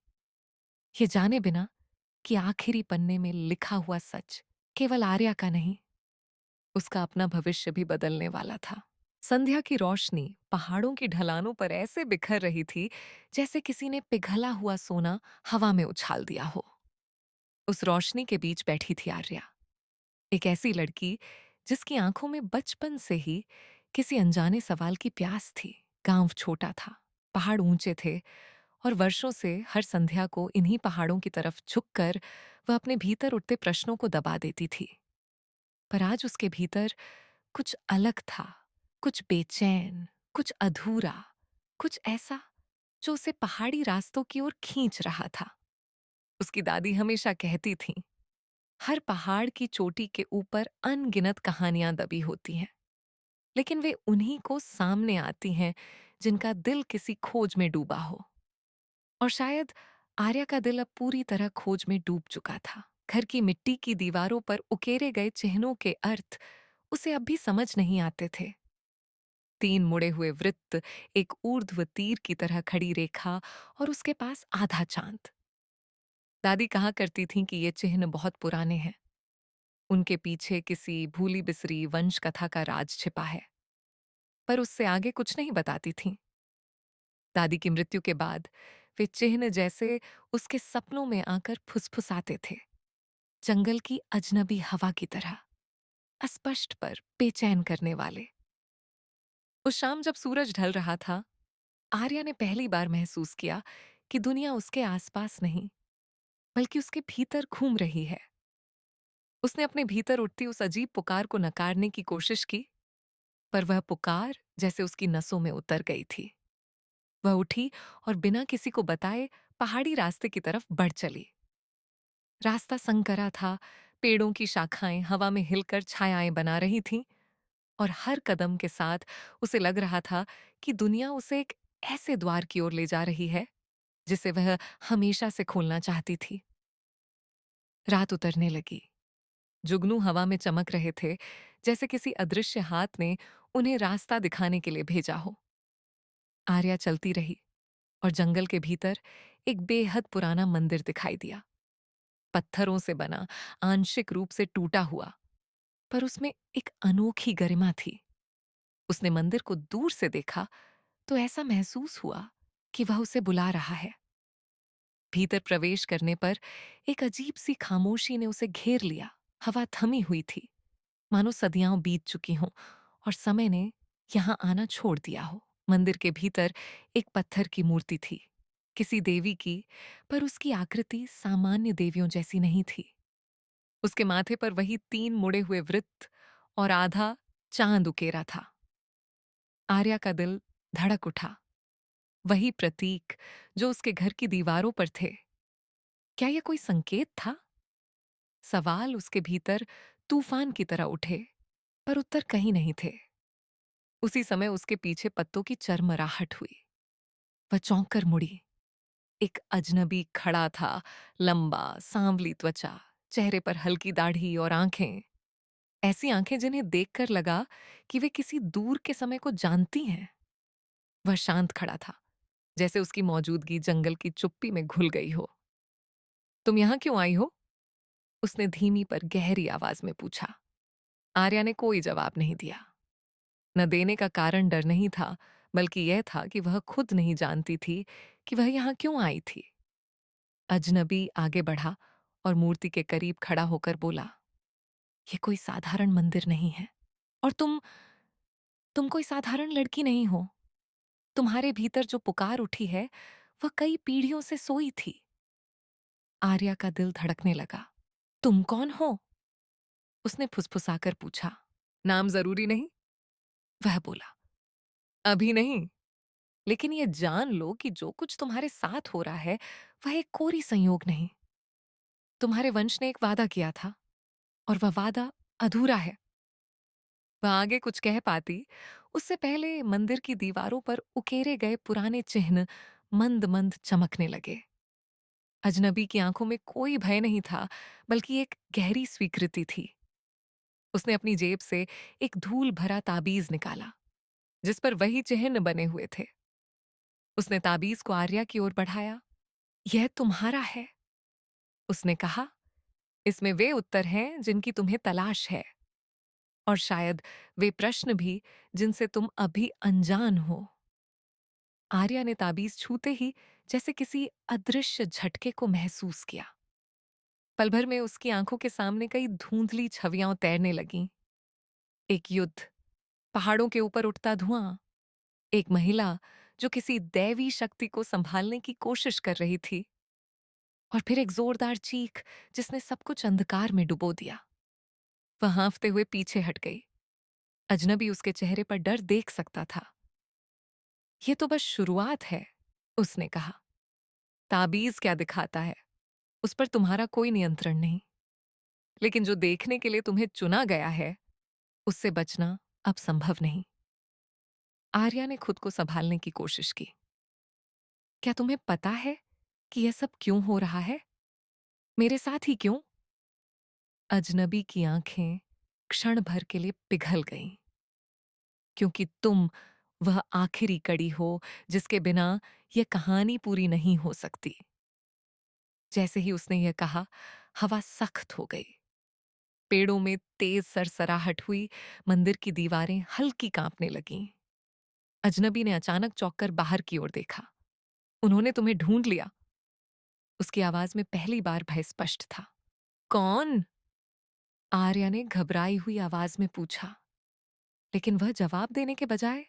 ये जाने बिना कि आखिरी पन्ने में लिखा हुआ सच केवल आर्या का नहीं, उसका अपना भविष्य भी बदलने वाला था। संध्या की रोशनी पहाड़ों की ढलानों पर ऐसे बिखर रही थी जैसे किसी ने पिघला हुआ सोना हवा में उछाल दिया हो। उस रोशनी के बीच बैठी थी आर्या, एक ऐसी लड़की जिसकी आंखों में बचपन से ही किसी अनजाने सवाल की प्यास थी। गांव छोटा था, पहाड़ ऊंचे थे और वर्षों से हर संध्या को इन्हीं पहाड़ों की तरफ झुककर वह अपने भीतर उठते प्रश्नों को दबा देती थी। पर आज उसके भीतर कुछ अलग था, कुछ बेचैन, कुछ अधूरा, कुछ ऐसा जो उसे पहाड़ी रास्तों की ओर खींच रहा था। उसकी दादी हमेशा कहती थी, हर पहाड़ की चोटी के ऊपर अनगिनत कहानियां दबी होती हैं, लेकिन वे उन्हीं को सामने आती हैं जिनका दिल किसी खोज में डूबा हो। और शायद आर्या का दिल अब पूरी तरह खोज में डूब चुका था। घर की मिट्टी की दीवारों पर उकेरे गए चिन्हों के अर्थ उसे अब भी समझ नहीं आते थे। 3 मुड़े हुए वृत्त, एक ऊर्ध्व तीर की तरह खड़ी रेखा और उसके पास आधा चांद। दादी कहा करती थीं कि ये चिन्ह बहुत पुराने हैं, उनके पीछे किसी भूली बिसरी वंश कथा का राज छिपा है, पर उससे आगे कुछ नहीं बताती थीं। दादी की मृत्यु के बाद वे चिन्ह जैसे उसके सपनों में आकर फुसफुसाते थे, जंगल की अजनबी हवा की तरह, अस्पष्ट पर बेचैन करने वाले। उस शाम जब सूरज ढल रहा था, आर्या ने पहली बार महसूस किया कि दुनिया उसके आसपास नहीं, बल्कि उसके भीतर घूम रही है। उसने अपने भीतर उठती उस अजीब पुकार को नकारने की कोशिश की, पर वह पुकार जैसे उसकी नसों में उतर गई थी। वह उठी और बिना किसी को बताए पहाड़ी रास्ते की तरफ बढ़ चली। रास्ता संकरा था, पेड़ों की शाखाएं हवा में हिलकर छायाएं बना रही थीं और हर कदम के साथ उसे लग रहा था कि दुनिया उसे एक ऐसे द्वार की ओर ले जा रही है जिसे वह हमेशा से खोलना चाहती थी। रात उतरने लगी, जुगनू हवा में चमक रहे थे जैसे किसी अदृश्य हाथ ने उन्हें रास्ता दिखाने के लिए भेजा हो। आर्या चलती रही और जंगल के भीतर एक बेहद पुराना मंदिर दिखाई दिया, पत्थरों से बना, आंशिक रूप से टूटा हुआ, पर उसमें एक अनोखी गरिमा थी। उसने मंदिर को दूर से देखा तो ऐसा महसूस हुआ कि वह उसे बुला रहा है। भीतर प्रवेश करने पर एक अजीब सी खामोशी ने उसे घेर लिया। हवा थमी हुई थी, मानो सदियां बीत चुकी हों और समय ने यहां आना छोड़ दिया हो। मंदिर के भीतर एक पत्थर की मूर्ति थी, किसी देवी की, पर उसकी आकृति सामान्य देवियों जैसी नहीं थी। उसके माथे पर वही 3 मुड़े हुए वृत्त और आधा चांद उकेरा था। आर्या का दिल धड़क उठा, वही प्रतीक जो उसके घर की दीवारों पर थे। क्या यह कोई संकेत था? सवाल उसके भीतर तूफान की तरह उठे, पर उत्तर कहीं नहीं थे। उसी समय उसके पीछे पत्तों की चरमराहट हुई। वह चौंक कर मुड़ी। एक अजनबी खड़ा था, लंबा, सांवली त्वचा, चेहरे पर हल्की दाढ़ी और आंखें, ऐसी आंखें जिन्हें देखकर लगा कि वे किसी दूर के समय को जानती हैं। वह शांत खड़ा था, जैसे उसकी मौजूदगी जंगल की चुप्पी में घुल गई हो। तुम यहाँ क्यों आई हो? उसने धीमी पर गहरी आवाज में पूछा। आर्या ने कोई जवाब नहीं दिया। न देने का कारण डर नहीं था, बल्कि यह था कि वह खुद नहीं जानती थी कि वह यहाँ क्यों आई थी। अजनबी आगे बढ़ा और मूर्ति के करीब खड़ा होकर बोला, ये कोई साधारण मंदिर नहीं है। और तुम कोई साधारण लड़की नहीं हो। तुम्हारे भीतर जो पुकार उठी है, वह कई पीढ़ियों से सोई थी। आर्या का दिल धड़कने लगा। तुम कौन हो? उसने फुसफुसाकर पूछा। नाम जरूरी नहीं, वह बोला। अभी नहीं, लेकिन ये जान लो कि जो कुछ तुम्हारे साथ हो रहा है, वह एक कोरी संयोग नहीं। तुम्हारे वंश ने एक वादा किया था, और वह वादा अधूरा है। वह आगे कुछ कह पाती, उससे पहले मंदिर की दीवारों पर उकेरे गए पुराने चिन्ह मंद मंद चमकने लगे। अजनबी की आंखों में कोई भय नहीं था, बल्कि एक गहरी स्वीकृति थी। उसने अपनी जेब से एक धूल भरा ताबीज निकाला, जिस पर वही चिन्ह बने हुए थे। उसने ताबीज को आर्या की ओर बढ़ाया। यह तुम्हारा है, उसने कहा। इसमें वे उत्तर हैं जिनकी तुम्हें तलाश है, और शायद वे प्रश्न भी जिनसे तुम अभी अनजान हो। आर्या ने ताबीज छूते ही जैसे किसी अदृश्य झटके को महसूस किया। पल भर में उसकी आंखों के सामने कई धुंधली छवियां तैरने लगीं। एक युद्ध, पहाड़ों के ऊपर उठता धुआं, एक महिला जो किसी दैवी शक्ति को संभालने की कोशिश कर रही थी, और फिर एक जोरदार चीख जिसने सब कुछ अंधकार में डुबो दिया। वह हाँफते हुए पीछे हट गई। अजनबी उसके चेहरे पर डर देख सकता था। यह तो बस शुरुआत है, उसने कहा। ताबीज क्या दिखाता है, उस पर तुम्हारा कोई नियंत्रण नहीं। लेकिन जो देखने के लिए तुम्हें चुना गया है, उससे बचना अब संभव नहीं। आर्या ने खुद को संभालने की कोशिश की। क्या तुम्हें पता है कि यह सब क्यों हो रहा है? मेरे साथ ही क्यों? अजनबी की आंखें क्षण भर के लिए पिघल गईं। क्योंकि तुम वह आखिरी कड़ी हो जिसके बिना यह कहानी पूरी नहीं हो सकती। जैसे ही उसने यह कहा, हवा सख्त हो गई। पेड़ों में तेज सरसराहट हुई, मंदिर की दीवारें हल्की कांपने लगीं। अजनबी ने अचानक चौंककर बाहर की ओर देखा। उन्होंने तुम्हें ढूंढ लिया, उसकी आवाज में पहली बार भय स्पष्ट था। कौन? आर्या ने घबराई हुई आवाज में पूछा, लेकिन वह जवाब देने के बजाय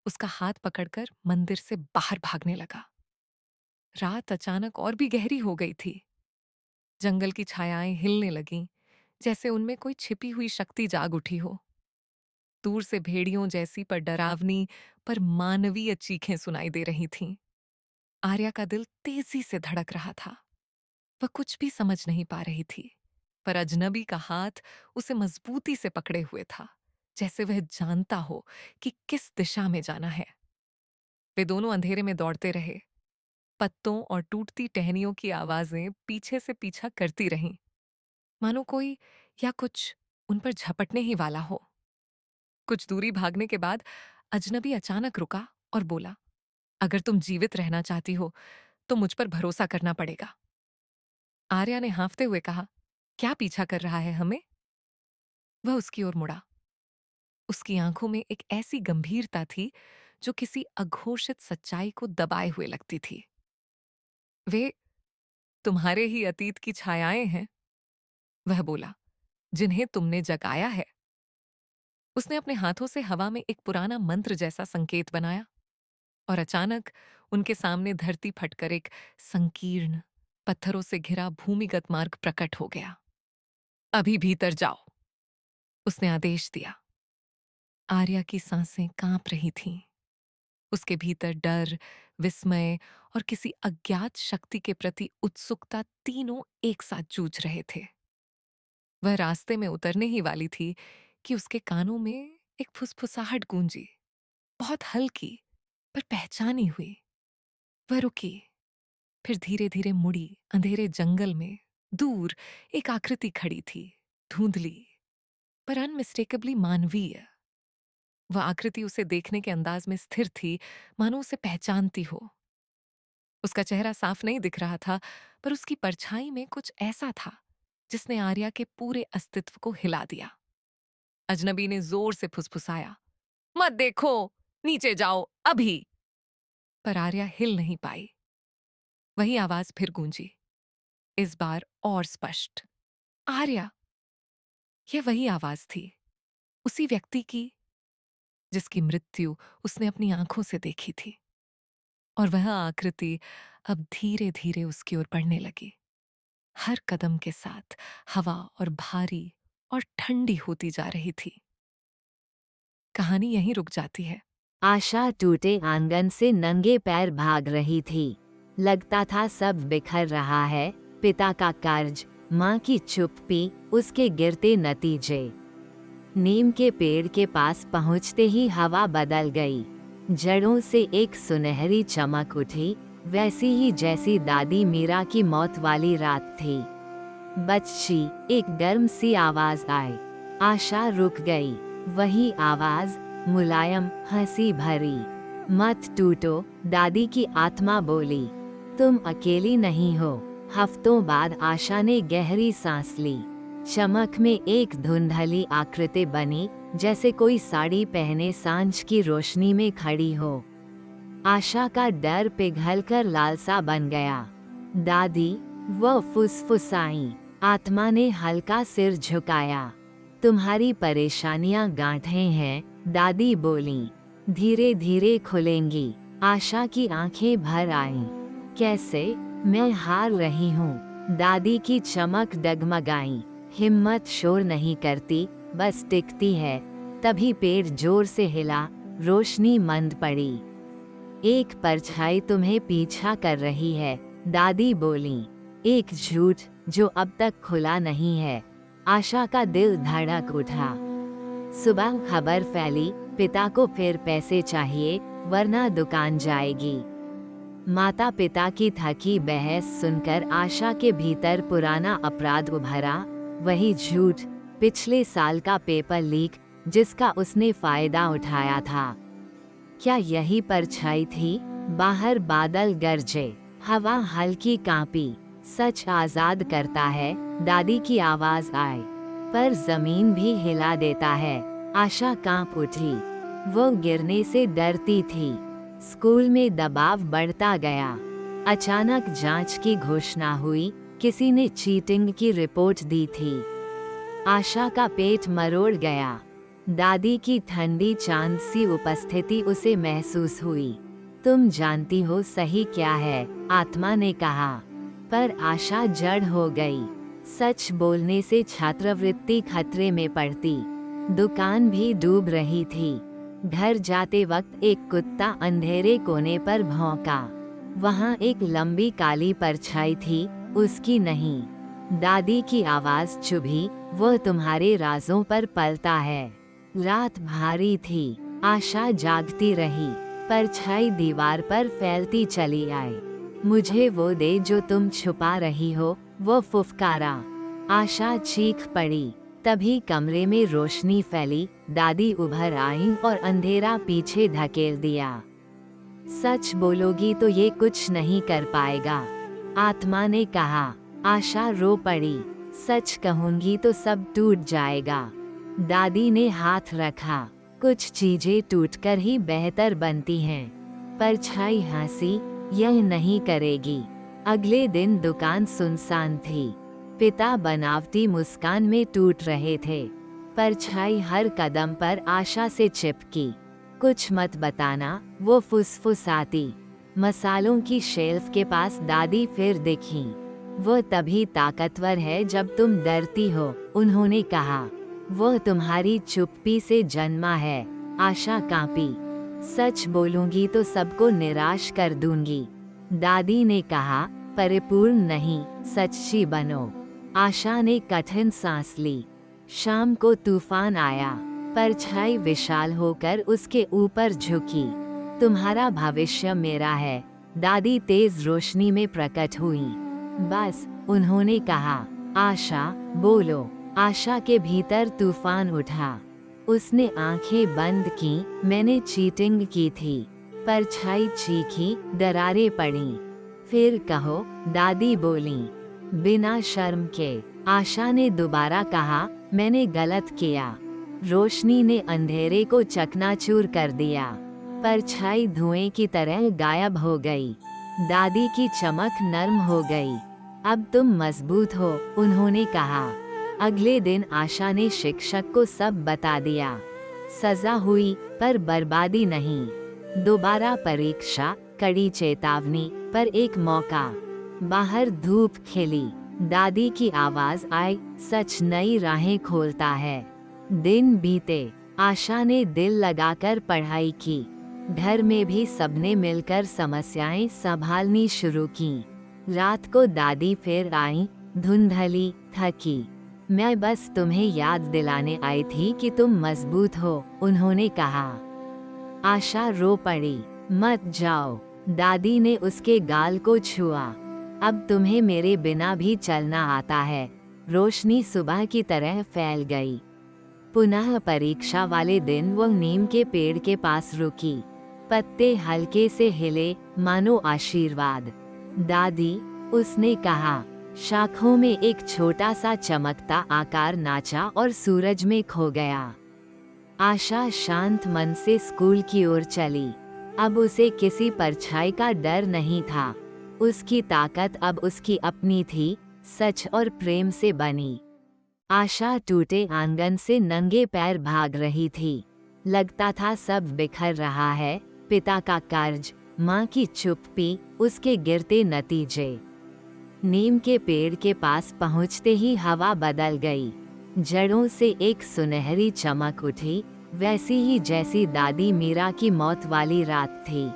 उसका हाथ पकड़कर मंदिर से बाहर भागने लगा। रात अचानक और भी गहरी हो गई थी। जंगल की छायाएं हिलने लगीं, जैसे उनमें कोई छिपी हुई शक्ति जाग उठी हो। दूर से भेड़ियों जैसी पर डरावनी पर मानवीय चीखें सुनाई दे रही थीं। आर्या का दिल तेजी से धड़क रहा था। वह कुछ भी समझ नहीं पा रही थी, पर अजनबी का हाथ उसे मजबूती से पकड़े हुए था, जैसे वह जानता हो कि किस दिशा में जाना है। वे दोनों अंधेरे में दौड़ते रहे। पत्तों और टूटती टहनियों की आवाजें पीछे से पीछा करती रहीं, मानो कोई या कुछ उन पर झपटने ही वाला हो। कुछ दूरी भागने के बाद अजनबी अचानक रुका और बोला, अगर तुम जीवित रहना चाहती हो तो मुझ पर भरोसा करना पड़ेगा। आर्या ने हाँफते हुए कहा, क्या पीछा कर रहा है हमें? वह उसकी ओर मुड़ा। उसकी आंखों में एक ऐसी गंभीरता थी जो किसी अघोषित सच्चाई को दबाए हुए लगती थी। वे तुम्हारे ही अतीत की छायाएं हैं, वह बोला, जिन्हें तुमने जगाया है। उसने अपने हाथों से हवा में एक पुराना मंत्र जैसा संकेत बनाया, और अचानक उनके सामने धरती फटकर एक संकीर्ण, पत्थरों से घिरा भूमिगत मार्ग प्रकट हो गया। अभी भीतर जाओ, उसने आदेश दिया। आर्या की सांसें कांप रही थीं। उसके भीतर डर, विस्मय और किसी अज्ञात शक्ति के प्रति उत्सुकता तीनों एक साथ जूझ रहे थे। वह रास्ते में उतरने ही वाली थी कि उसके कानों में एक फुसफुसाहट गूंजी, बहुत हल्की पर पहचानी हुई। वह रुकी, फिर धीरे धीरे मुड़ी। अंधेरे जंगल में दूर एक आकृति खड़ी थी, धुंधली पर अनमिस्टेकेबली मानवीय। वह आकृति उसे देखने के अंदाज में स्थिर थी, मानो उसे पहचानती हो। उसका चेहरा साफ नहीं दिख रहा था, पर उसकी परछाई में कुछ ऐसा था जिसने आर्या के पूरे अस्तित्व को हिला दिया। अजनबी ने जोर से फुसफुसाया, मत देखो, नीचे जाओ अभी। पर आर्या हिल नहीं पाई। वही आवाज फिर गूंजी, इस बार और स्पष्ट। आर्या। यह वही आवाज थी, उसी व्यक्ति की जिसकी मृत्यु उसने अपनी आंखों से देखी थी। और वह आकृति अब धीरे धीरे उसकी ओर बढ़ने लगी। हर कदम के साथ हवा और भारी और ठंडी होती जा रही थी। कहानी यहीं रुक जाती है। आशा टूटे आंगन से नंगे पैर भाग रही थी। लगता था सब बिखर रहा है, पिता का कर्ज, माँ की चुप्पी, उसके गिरते नतीजे। नीम के पेड़ के पास पहुँचते ही हवा बदल गई। जड़ों से एक सुनहरी चमक उठी, वैसी ही जैसी दादी मीरा की मौत वाली रात थी। बच्ची, एक गर्म सी आवाज आई। आशा रुक गई। वही आवाज, मुलायम, हंसी भरी। मत टूटो, दादी की आत्मा बोली। तुम अकेली नहीं हो। हफ्तों बाद आशा ने गहरी सांस ली। चमक में एक धुंधली आकृति बनी, जैसे कोई साड़ी पहने सांझ की रोशनी में खड़ी हो। आशा का डर पिघलकर लालसा बन गया। दादी, वह फुसफुसाई। आत्मा ने हल्का सिर झुकाया। तुम्हारी परेशानियां गांठें हैं, दादी बोलीं। धीरे धीरे खुलेंगी। आशा की आंखें भर आईं। कैसे? मैं हार रही हूँ। दादी की चमक डगमगाई। हिम्मत शोर नहीं करती, बस टिकती है। तभी पेड़ जोर से हिला, रोशनी मंद पड़ी। एक परछाई तुम्हें पीछा कर रही है, दादी बोलीं। एक झूठ जो अब तक खुला नहीं है। आशा का दिल धड़क उठा। सुबह खबर फैली, पिता को फिर पैसे चाहिए, वरना दुकान जाएगी। माता पिता की थकी बहस सुनकर आशा के भीतर पुराना अपराध उभरा। वही झूठ, पिछले साल का पेपर लीक, जिसका उसने फायदा उठाया था। क्या यही परछाई थी? बाहर बादल गरजे, हवा हल्की कांपी। सच आजाद करता है, दादी की आवाज आई। पर जमीन भी हिला देता है। आशा कांप उठी। वो गिरने से डरती थी। स्कूल में दबाव बढ़ता गया। अचानक जांच की घोषणा हुई। किसी ने चीटिंग की रिपोर्ट दी थी। आशा का पेट मरोड़ गया। दादी की ठंडी चांद सी उपस्थिति उसे महसूस हुई। तुम जानती हो सही क्या है, आत्मा ने कहा। पर आशा जड़ हो गई। सच बोलने से छात्रवृत्ति खतरे में पड़ती। दुकान भी डूब रही थी। घर जाते वक्त एक कुत्ता अंधेरे कोने पर भौंका। वहाँ एक लंबी काली परछाई थी, उसकी नहीं। दादी की आवाज चुभी, वह तुम्हारे राजों पर पलता है। रात भारी थी। आशा जागती रही। परछाई दीवार पर फैलती चली आई। मुझे वो दे जो तुम छुपा रही हो, वो फुफकारा। आशा चीख पड़ी। तभी कमरे में रोशनी फैली। दादी उभर आईं और अंधेरा पीछे धकेल दिया। सच बोलोगी तो ये कुछ नहीं कर पाएगा, आत्मा ने कहा। आशा रो पड़ी। सच कहूंगी तो सब टूट जाएगा। दादी ने हाथ रखा। कुछ चीजें टूटकर ही बेहतर बनती हैं। परछाई हंसी, यह नहीं करेगी। अगले दिन दुकान सुनसान थी। पिता बनावटी मुस्कान में टूट रहे थे। परछाई हर कदम पर आशा से चिपकी। कुछ मत बताना, वो फुसफुसाती। मसालों की शेल्फ के पास दादी फिर दिखी। वो तभी ताकतवर है जब तुम डरती हो, उन्होंने कहा। वह तुम्हारी चुप्पी से जन्मा है। आशा कांपी। सच बोलूंगी तो सबको निराश कर दूंगी, दादी ने कहा। परिपूर्ण नहीं, सच्ची बनो। आशा ने कठिन सांस ली। शाम को तूफान आया। परछाई विशाल होकर उसके ऊपर झुकी। तुम्हारा भविष्य मेरा है, दादी तेज रोशनी में प्रकट हुई। बस, उन्होंने कहा। आशा, बोलो। आशा के भीतर तूफान उठा। उसने आंखें बंद की। मैंने चीटिंग की थी। परछाई चीखी, दरारें पड़ी। फिर कहो, दादी बोली, बिना शर्म के। आशा ने दोबारा कहा, मैंने गलत किया। रोशनी ने अंधेरे को चकनाचूर कर दिया। परछाई धुएं की तरह गायब हो गई। दादी की चमक नर्म हो गई। अब तुम मजबूत हो, उन्होंने कहा। अगले दिन आशा ने शिक्षक को सब बता दिया। सजा हुई, पर बर्बादी नहीं। दोबारा परीक्षा, कड़ी चेतावनी, पर एक मौका। बाहर धूप खिली। दादी की आवाज आई, सच नई राहें खोलता है। दिन बीते। आशा ने दिल लगाकर पढ़ाई की। घर में भी सबने मिलकर समस्याएं संभालनी शुरू की। रात को दादी फिर आई, धुंधली, थकी। मैं बस तुम्हें याद दिलाने आई थी कि तुम मजबूत हो, उन्होंने कहा। आशा रो पड़ी। मत जाओ। दादी ने उसके गाल को छुआ। अब तुम्हें मेरे बिना भी चलना आता है। रोशनी सुबह की तरह फैल गई। पुनः परीक्षा वाले दिन वो नीम के पेड़ के पास रुकी। पत्ते हल्के से हिले, मानो आशीर्वाद। दादी, उसने कहा। शाखों में एक छोटा सा चमकता आकार नाचा और सूरज में खो गया। आशा शांत मन से स्कूल की ओर चली। अब उसे किसी परछाई का डर नहीं था। उसकी ताकत अब उसकी अपनी थी, सच और प्रेम से बनी। आशा टूटे आंगन से नंगे पैर भाग रही थी। लगता था सब बिखर रहा है, पिता का कर्ज, माँ की चुप्पी, उसके गिरते नतीजे। नीम के पेड़ के पास पहुँचते ही हवा बदल गई। जड़ों से एक सुनहरी चमक उठी, वैसी ही जैसी दादी मीरा की मौत वाली रात थी।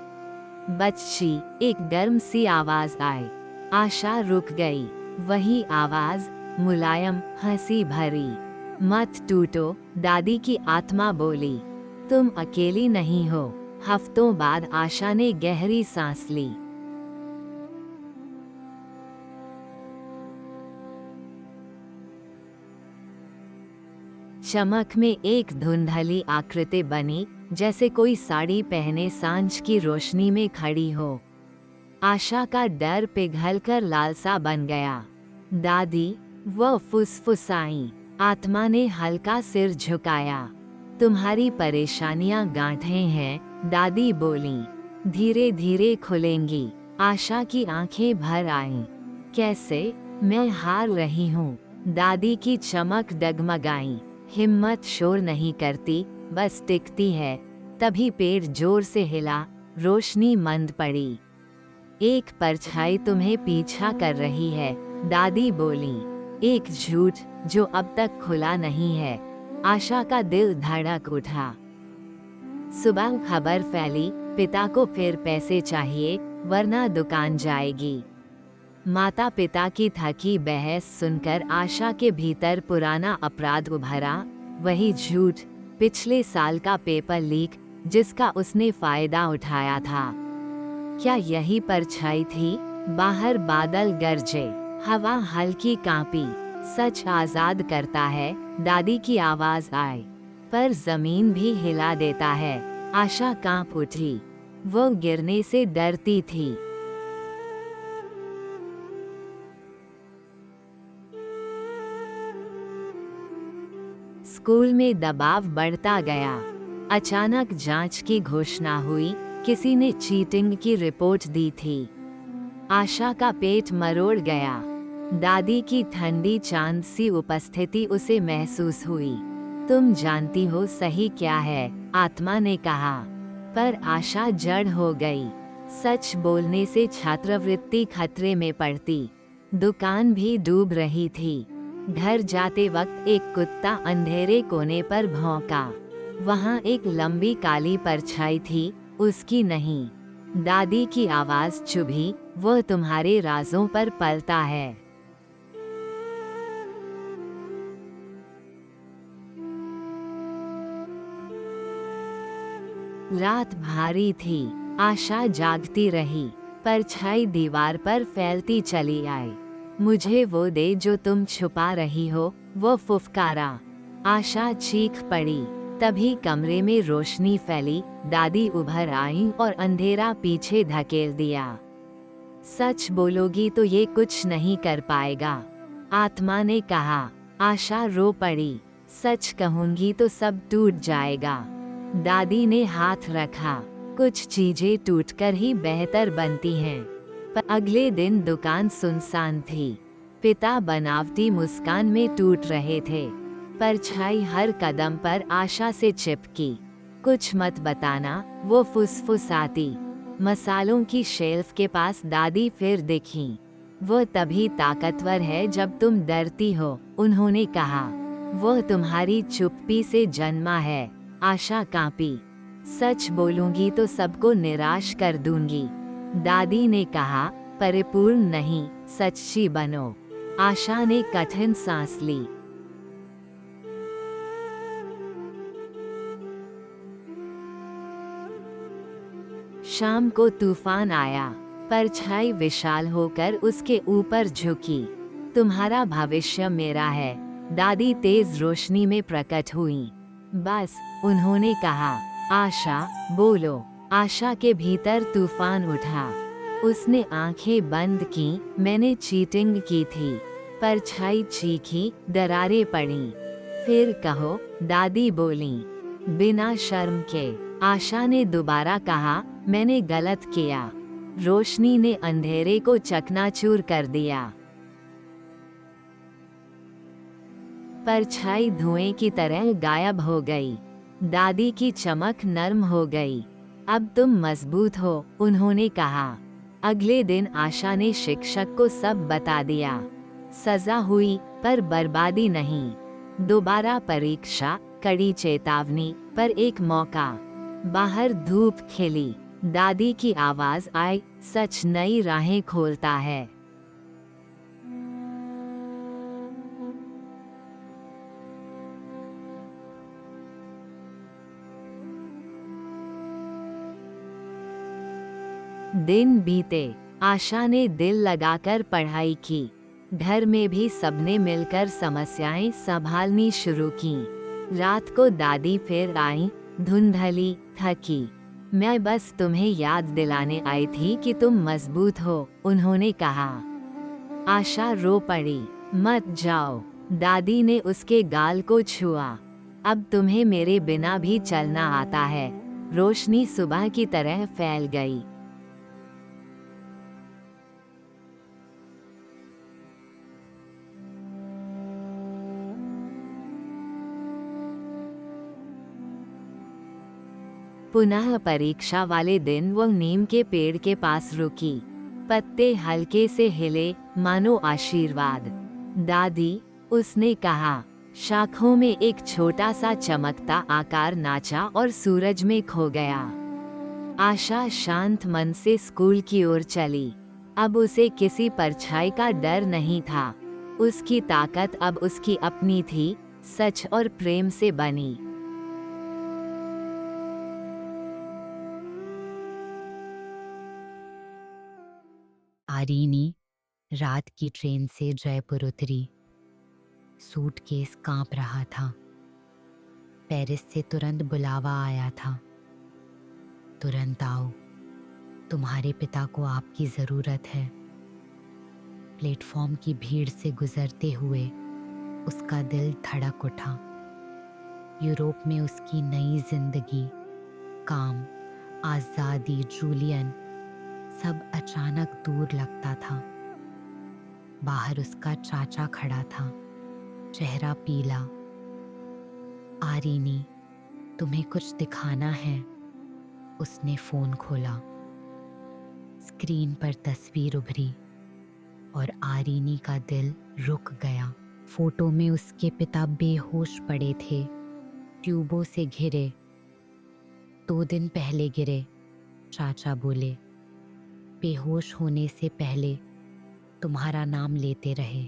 बच्ची, एक गर्म सी आवाज आई। आशा रुक गई। वही आवाज, मुलायम, हंसी भरी। मत टूटो, दादी की आत्मा बोली। तुम अकेली नहीं हो। हफ्तों बाद आशा ने गहरी सांस ली। चमक में एक धुंधली आकृति बनी, जैसे कोई साड़ी पहने सांझ की रोशनी में खड़ी हो। आशा का डर पिघलकर लालसा बन गया। दादी, वह फुसफुसाई। आत्मा ने हल्का सिर झुकाया। तुम्हारी परेशानियां गांठें हैं, दादी बोली। धीरे धीरे खुलेंगी। आशा की आंखें भर आईं। कैसे? मैं हार रही हूँ। दादी की चमक डगमगाई। हिम्मत शोर नहीं करती, बस टिकती है। तभी पेड़ जोर से हिला, रोशनी मंद पड़ी। एक परछाई तुम्हें पीछा कर रही है, दादी बोली। एक झूठ जो अब तक खुला नहीं है। आशा का दिल धड़क उठा। सुबह खबर फैली, पिता को फिर पैसे चाहिए, वरना दुकान जाएगी। माता पिता की थकी बहस सुनकर आशा के भीतर पुराना अपराध उभरा। वही झूठ, पिछले साल का पेपर लीक, जिसका उसने फायदा उठाया था। क्या यही परछाई थी? बाहर बादल गरजे, हवा हल्की कांपी। सच आजाद करता है, दादी की आवाज आई। पर जमीन भी हिला देता है। आशा कांप उठी। वो गिरने से डरती थी। स्कूल में दबाव बढ़ता गया। अचानक जांच की घोषणा हुई। किसी ने चीटिंग की रिपोर्ट दी थी। आशा का पेट मरोड़ गया। दादी की ठंडी चांद सी उपस्थिति उसे महसूस हुई। तुम जानती हो सही क्या है, आत्मा ने कहा। पर आशा जड़ हो गई। सच बोलने से छात्रवृत्ति खतरे में पड़ती। दुकान भी डूब रही थी। घर जाते वक्त एक कुत्ता अंधेरे कोने पर भौंका। वहाँ एक लंबी काली परछाई थी, उसकी नहीं। दादी की आवाज चुभी, वह तुम्हारे राजों पर पलता है। रात भारी थी। आशा जागती रही। परछाई दीवार पर फैलती चली आई। मुझे वो दे जो तुम छुपा रही हो, वो फुफकारा। आशा चीख पड़ी। तभी कमरे में रोशनी फैली। दादी उभर आईं और अंधेरा पीछे धकेल दिया। सच बोलोगी तो ये कुछ नहीं कर पाएगा, आत्मा ने कहा। आशा रो पड़ी। सच कहूंगी तो सब टूट जाएगा। दादी ने हाथ रखा। कुछ चीजें टूटकर ही बेहतर बनती हैं। पर अगले दिन दुकान सुनसान थी। पिता बनावटी मुस्कान में टूट रहे थे। परछाई हर कदम पर आशा से चिपकी। कुछ मत बताना, वो फुसफुसाती। मसालों की शेल्फ के पास दादी फिर दिखी। वो तभी ताकतवर है जब तुम डरती हो, उन्होंने कहा। वो तुम्हारी चुप्पी से जन्मा है। आशा कांपी। सच बोलूंगी तो सबको निराश कर दूंगी, दादी ने कहा। परिपूर्ण नहीं, सच्ची बनो। आशा ने कठिन सांस ली। शाम को तूफान आया। परछाई विशाल होकर उसके ऊपर झुकी। तुम्हारा भविष्य मेरा है, दादी तेज रोशनी में प्रकट हुई। बस, उन्होंने कहा। आशा, बोलो। आशा के भीतर तूफान उठा। उसने आंखें बंद की। मैंने चीटिंग की थी। परछाई चीखी, दरारें पड़ी। फिर कहो, दादी बोली, बिना शर्म के। आशा ने दोबारा कहा, मैंने गलत किया। रोशनी ने अंधेरे को चकनाचूर कर दिया। परछाई धुएं की तरह गायब हो गई। दादी की चमक नर्म हो गई। अब तुम मजबूत हो, उन्होंने कहा। अगले दिन आशा ने शिक्षक को सब बता दिया। सजा हुई, पर बर्बादी नहीं। दोबारा परीक्षा, कड़ी चेतावनी, पर एक मौका। बाहर धूप खिली। दादी की आवाज आई, सच नई राहें खोलता है। दिन बीते। आशा ने दिल लगाकर पढ़ाई की। घर में भी सबने मिलकर समस्याएं संभालनी शुरू की। रात को दादी फिर आई, धुंधली, थकी। मैं बस तुम्हें याद दिलाने आई थी कि तुम मजबूत हो, उन्होंने कहा। आशा रो पड़ी। मत जाओ, दादी ने उसके गाल को छुआ। अब तुम्हें मेरे बिना भी चलना आता है। रोशनी सुबह की तरह फैल गई। पुनः परीक्षा वाले दिन वो नीम के पेड़ के पास रुकी। पत्ते हल्के से हिले, मानो आशीर्वाद। दादी, उसने कहा। शाखों में एक छोटा सा चमकता आकार नाचा और सूरज में खो गया। आशा शांत मन से स्कूल की ओर चली। अब उसे किसी परछाई का डर नहीं था। उसकी ताकत अब उसकी अपनी थी, सच और प्रेम से बनी। आरीनी रात की ट्रेन से जयपुर उतरी। सूटकेस कांप रहा था। पेरिस से तुरंत बुलावा आया था। तुरंत आओ, तुम्हारे पिता को आपकी ज़रूरत है। प्लेटफॉर्म की भीड़ से गुजरते हुए उसका दिल धड़क उठा। यूरोप में उसकी नई जिंदगी, काम, आज़ादी, जूलियन, सब अचानक दूर लगता था। बाहर उसका चाचा खड़ा था, चेहरा पीला। आरीनी, तुम्हें कुछ दिखाना है। उसने फ़ोन खोला। स्क्रीन पर तस्वीर उभरी और आरीनी का दिल रुक गया। फोटो में उसके पिता बेहोश पड़े थे, ट्यूबों से घिरे। 2 दिन पहले गिरे, चाचा बोले। बेहोश होने से पहले तुम्हारा नाम लेते रहे।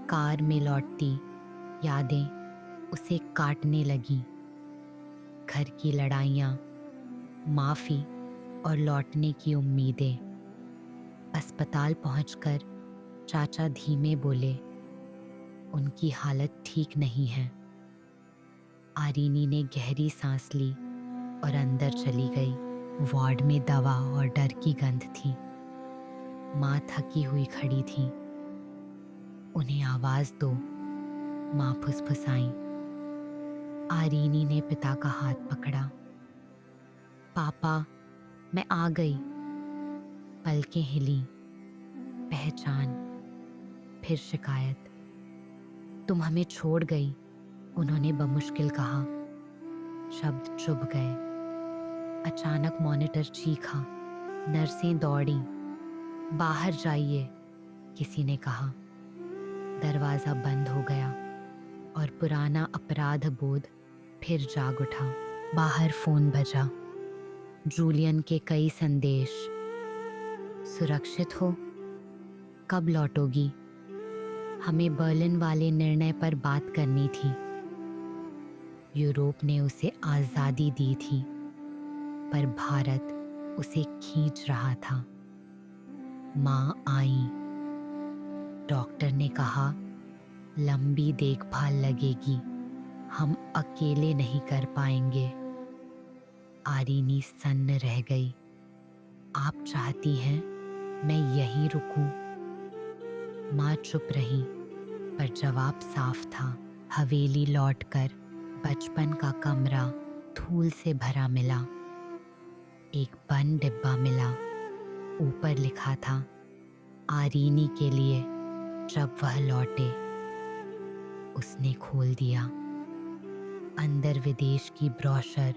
कार में लौटती यादें उसे काटने लगी। घर की लड़ाइयाँ, माफ़ी और लौटने की उम्मीदें। अस्पताल पहुंचकर चाचा धीमे बोले, उनकी हालत ठीक नहीं है। आरीनी ने गहरी सांस ली और अंदर चली गई। वार्ड में दवा और डर की गंध थी। माँ थकी हुई खड़ी थी। उन्हें आवाज दो, माँ फुसफुसाई। आरीनी ने पिता का हाथ पकड़ा। पापा, मैं आ गई। पलकें हिली। पहचान, फिर शिकायत। तुम हमें छोड़ गई, उन्होंने बमुश्किल कहा। शब्द चुभ गए। अचानक मॉनिटर चीखा। नर्सें दौड़ी। बाहर जाइए, किसी ने कहा। दरवाजा बंद हो गया और पुराना अपराध बोध फिर जाग उठा। बाहर फोन बजा। जूलियन के कई संदेश। सुरक्षित हो? कब लौटोगी? हमें बर्लिन वाले निर्णय पर बात करनी थी। यूरोप ने उसे आजादी दी थी, पर भारत उसे खींच रहा था। माँ आई। डॉक्टर ने कहा, लंबी देखभाल लगेगी, हम अकेले नहीं कर पाएंगे। आरीनी सन्न रह गई। आप चाहती हैं मैं यहीं रुकूं? माँ चुप रही, पर जवाब साफ था। हवेली लौटकर बचपन का कमरा धूल से भरा मिला। एक बंद डिब्बा मिला। ऊपर लिखा था, आरीनी के लिए जब वह लौटे। उसने खोल दिया। अंदर विदेश की ब्रोशर,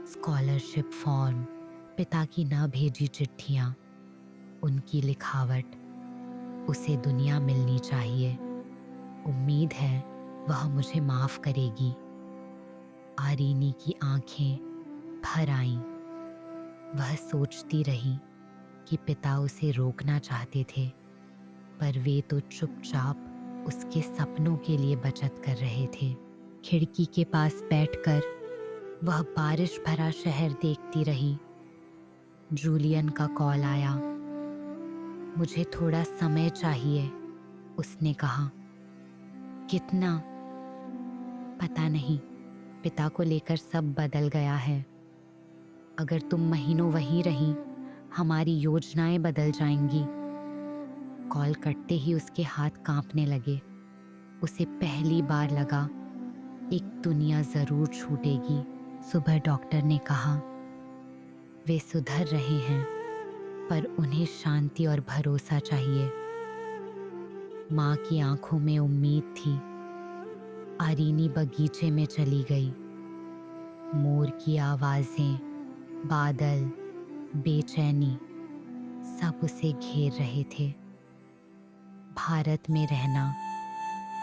स्कॉलरशिप फॉर्म, पिता की न भेजी चिट्ठियां, उनकी लिखावट। उसे दुनिया मिलनी चाहिए। उम्मीद है वह मुझे माफ करेगी। आरीनी की आंखें भर आईं। वह सोचती रही कि पिता उसे रोकना चाहते थे, पर वे तो चुपचाप उसके सपनों के लिए बचत कर रहे थे। खिड़की के पास बैठकर वह बारिश भरा शहर देखती रही। जूलियन का कॉल आया। मुझे थोड़ा समय चाहिए, उसने कहा। कितना? पता नहीं। पिता को लेकर सब बदल गया है। अगर तुम महीनों वहीं रही, हमारी योजनाएं बदल जाएंगी। कॉल कटते ही उसके हाथ कांपने लगे। उसे पहली बार लगा एक दुनिया जरूर छूटेगी। सुबह डॉक्टर ने कहा, वे सुधर रहे हैं, पर उन्हें शांति और भरोसा चाहिए। माँ की आंखों में उम्मीद थी। आरीनी बगीचे में चली गई। मोर की आवाजें, बादल, बेचैनी, सब उसे घेर रहे थे। भारत में रहना,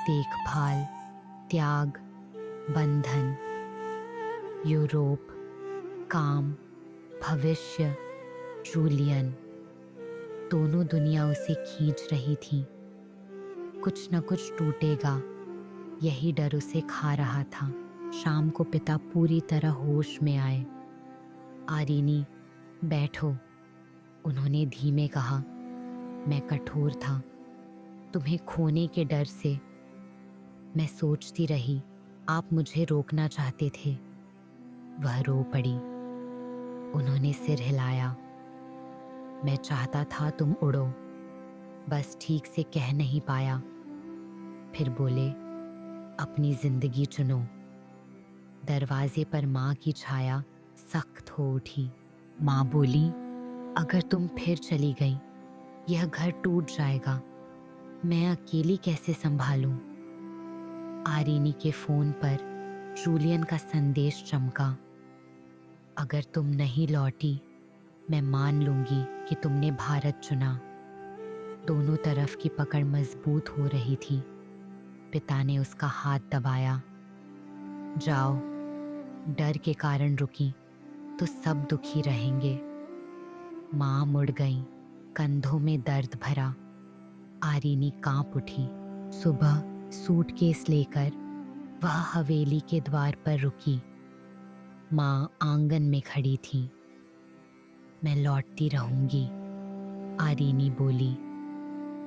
देखभाल, त्याग, बंधन। यूरोप, काम, भविष्य, जूलियन, दोनों दुनिया उसे खींच रही थी। कुछ न कुछ टूटेगा, यही डर उसे खा रहा था। शाम को पिता पूरी तरह होश में आए। आरीनी, बैठो, उन्होंने धीमे कहा। मैं कठोर था, तुम्हें खोने के डर से। मैं सोचती रही, आप मुझे रोकना चाहते थे। वह रो पड़ी। उन्होंने सिर हिलाया। मैं चाहता था तुम उड़ो, बस ठीक से कह नहीं पाया। फिर बोले, अपनी जिंदगी चुनो। दरवाजे पर माँ की छाया सख्त हो उठी। माँ बोली, अगर तुम फिर चली गई, यह घर टूट जाएगा। मैं अकेली कैसे संभालूं? आरीनी के फोन पर जूलियन का संदेश चमका। अगर तुम नहीं लौटी, मैं मान लूंगी कि तुमने भारत चुना। दोनों तरफ की पकड़ मजबूत हो रही थी। पिता ने उसका हाथ दबाया। जाओ, डर के कारण रुकी तो सब दुखी रहेंगे। माँ मुड़ गई, कंधों में दर्द भरा। आरीनी कांप उठी। सुबह सूटकेस लेकर वह हवेली के द्वार पर रुकी। माँ आंगन में खड़ी थी। मैं लौटती रहूंगी, आरीनी बोली,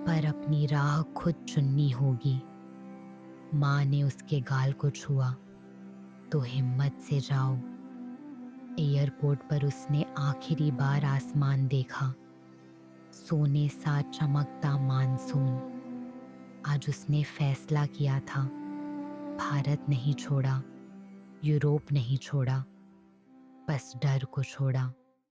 पर अपनी राह खुद चुननी होगी। माँ ने उसके गाल को छुआ। तो हिम्मत से जाओ। एयरपोर्ट पर उसने आखिरी बार आसमान देखा। सोने सा चमकता मानसून। आज उसने फैसला किया था, भारत नहीं छोड़ा, यूरोप नहीं छोड़ा, बस डर को छोड़ा।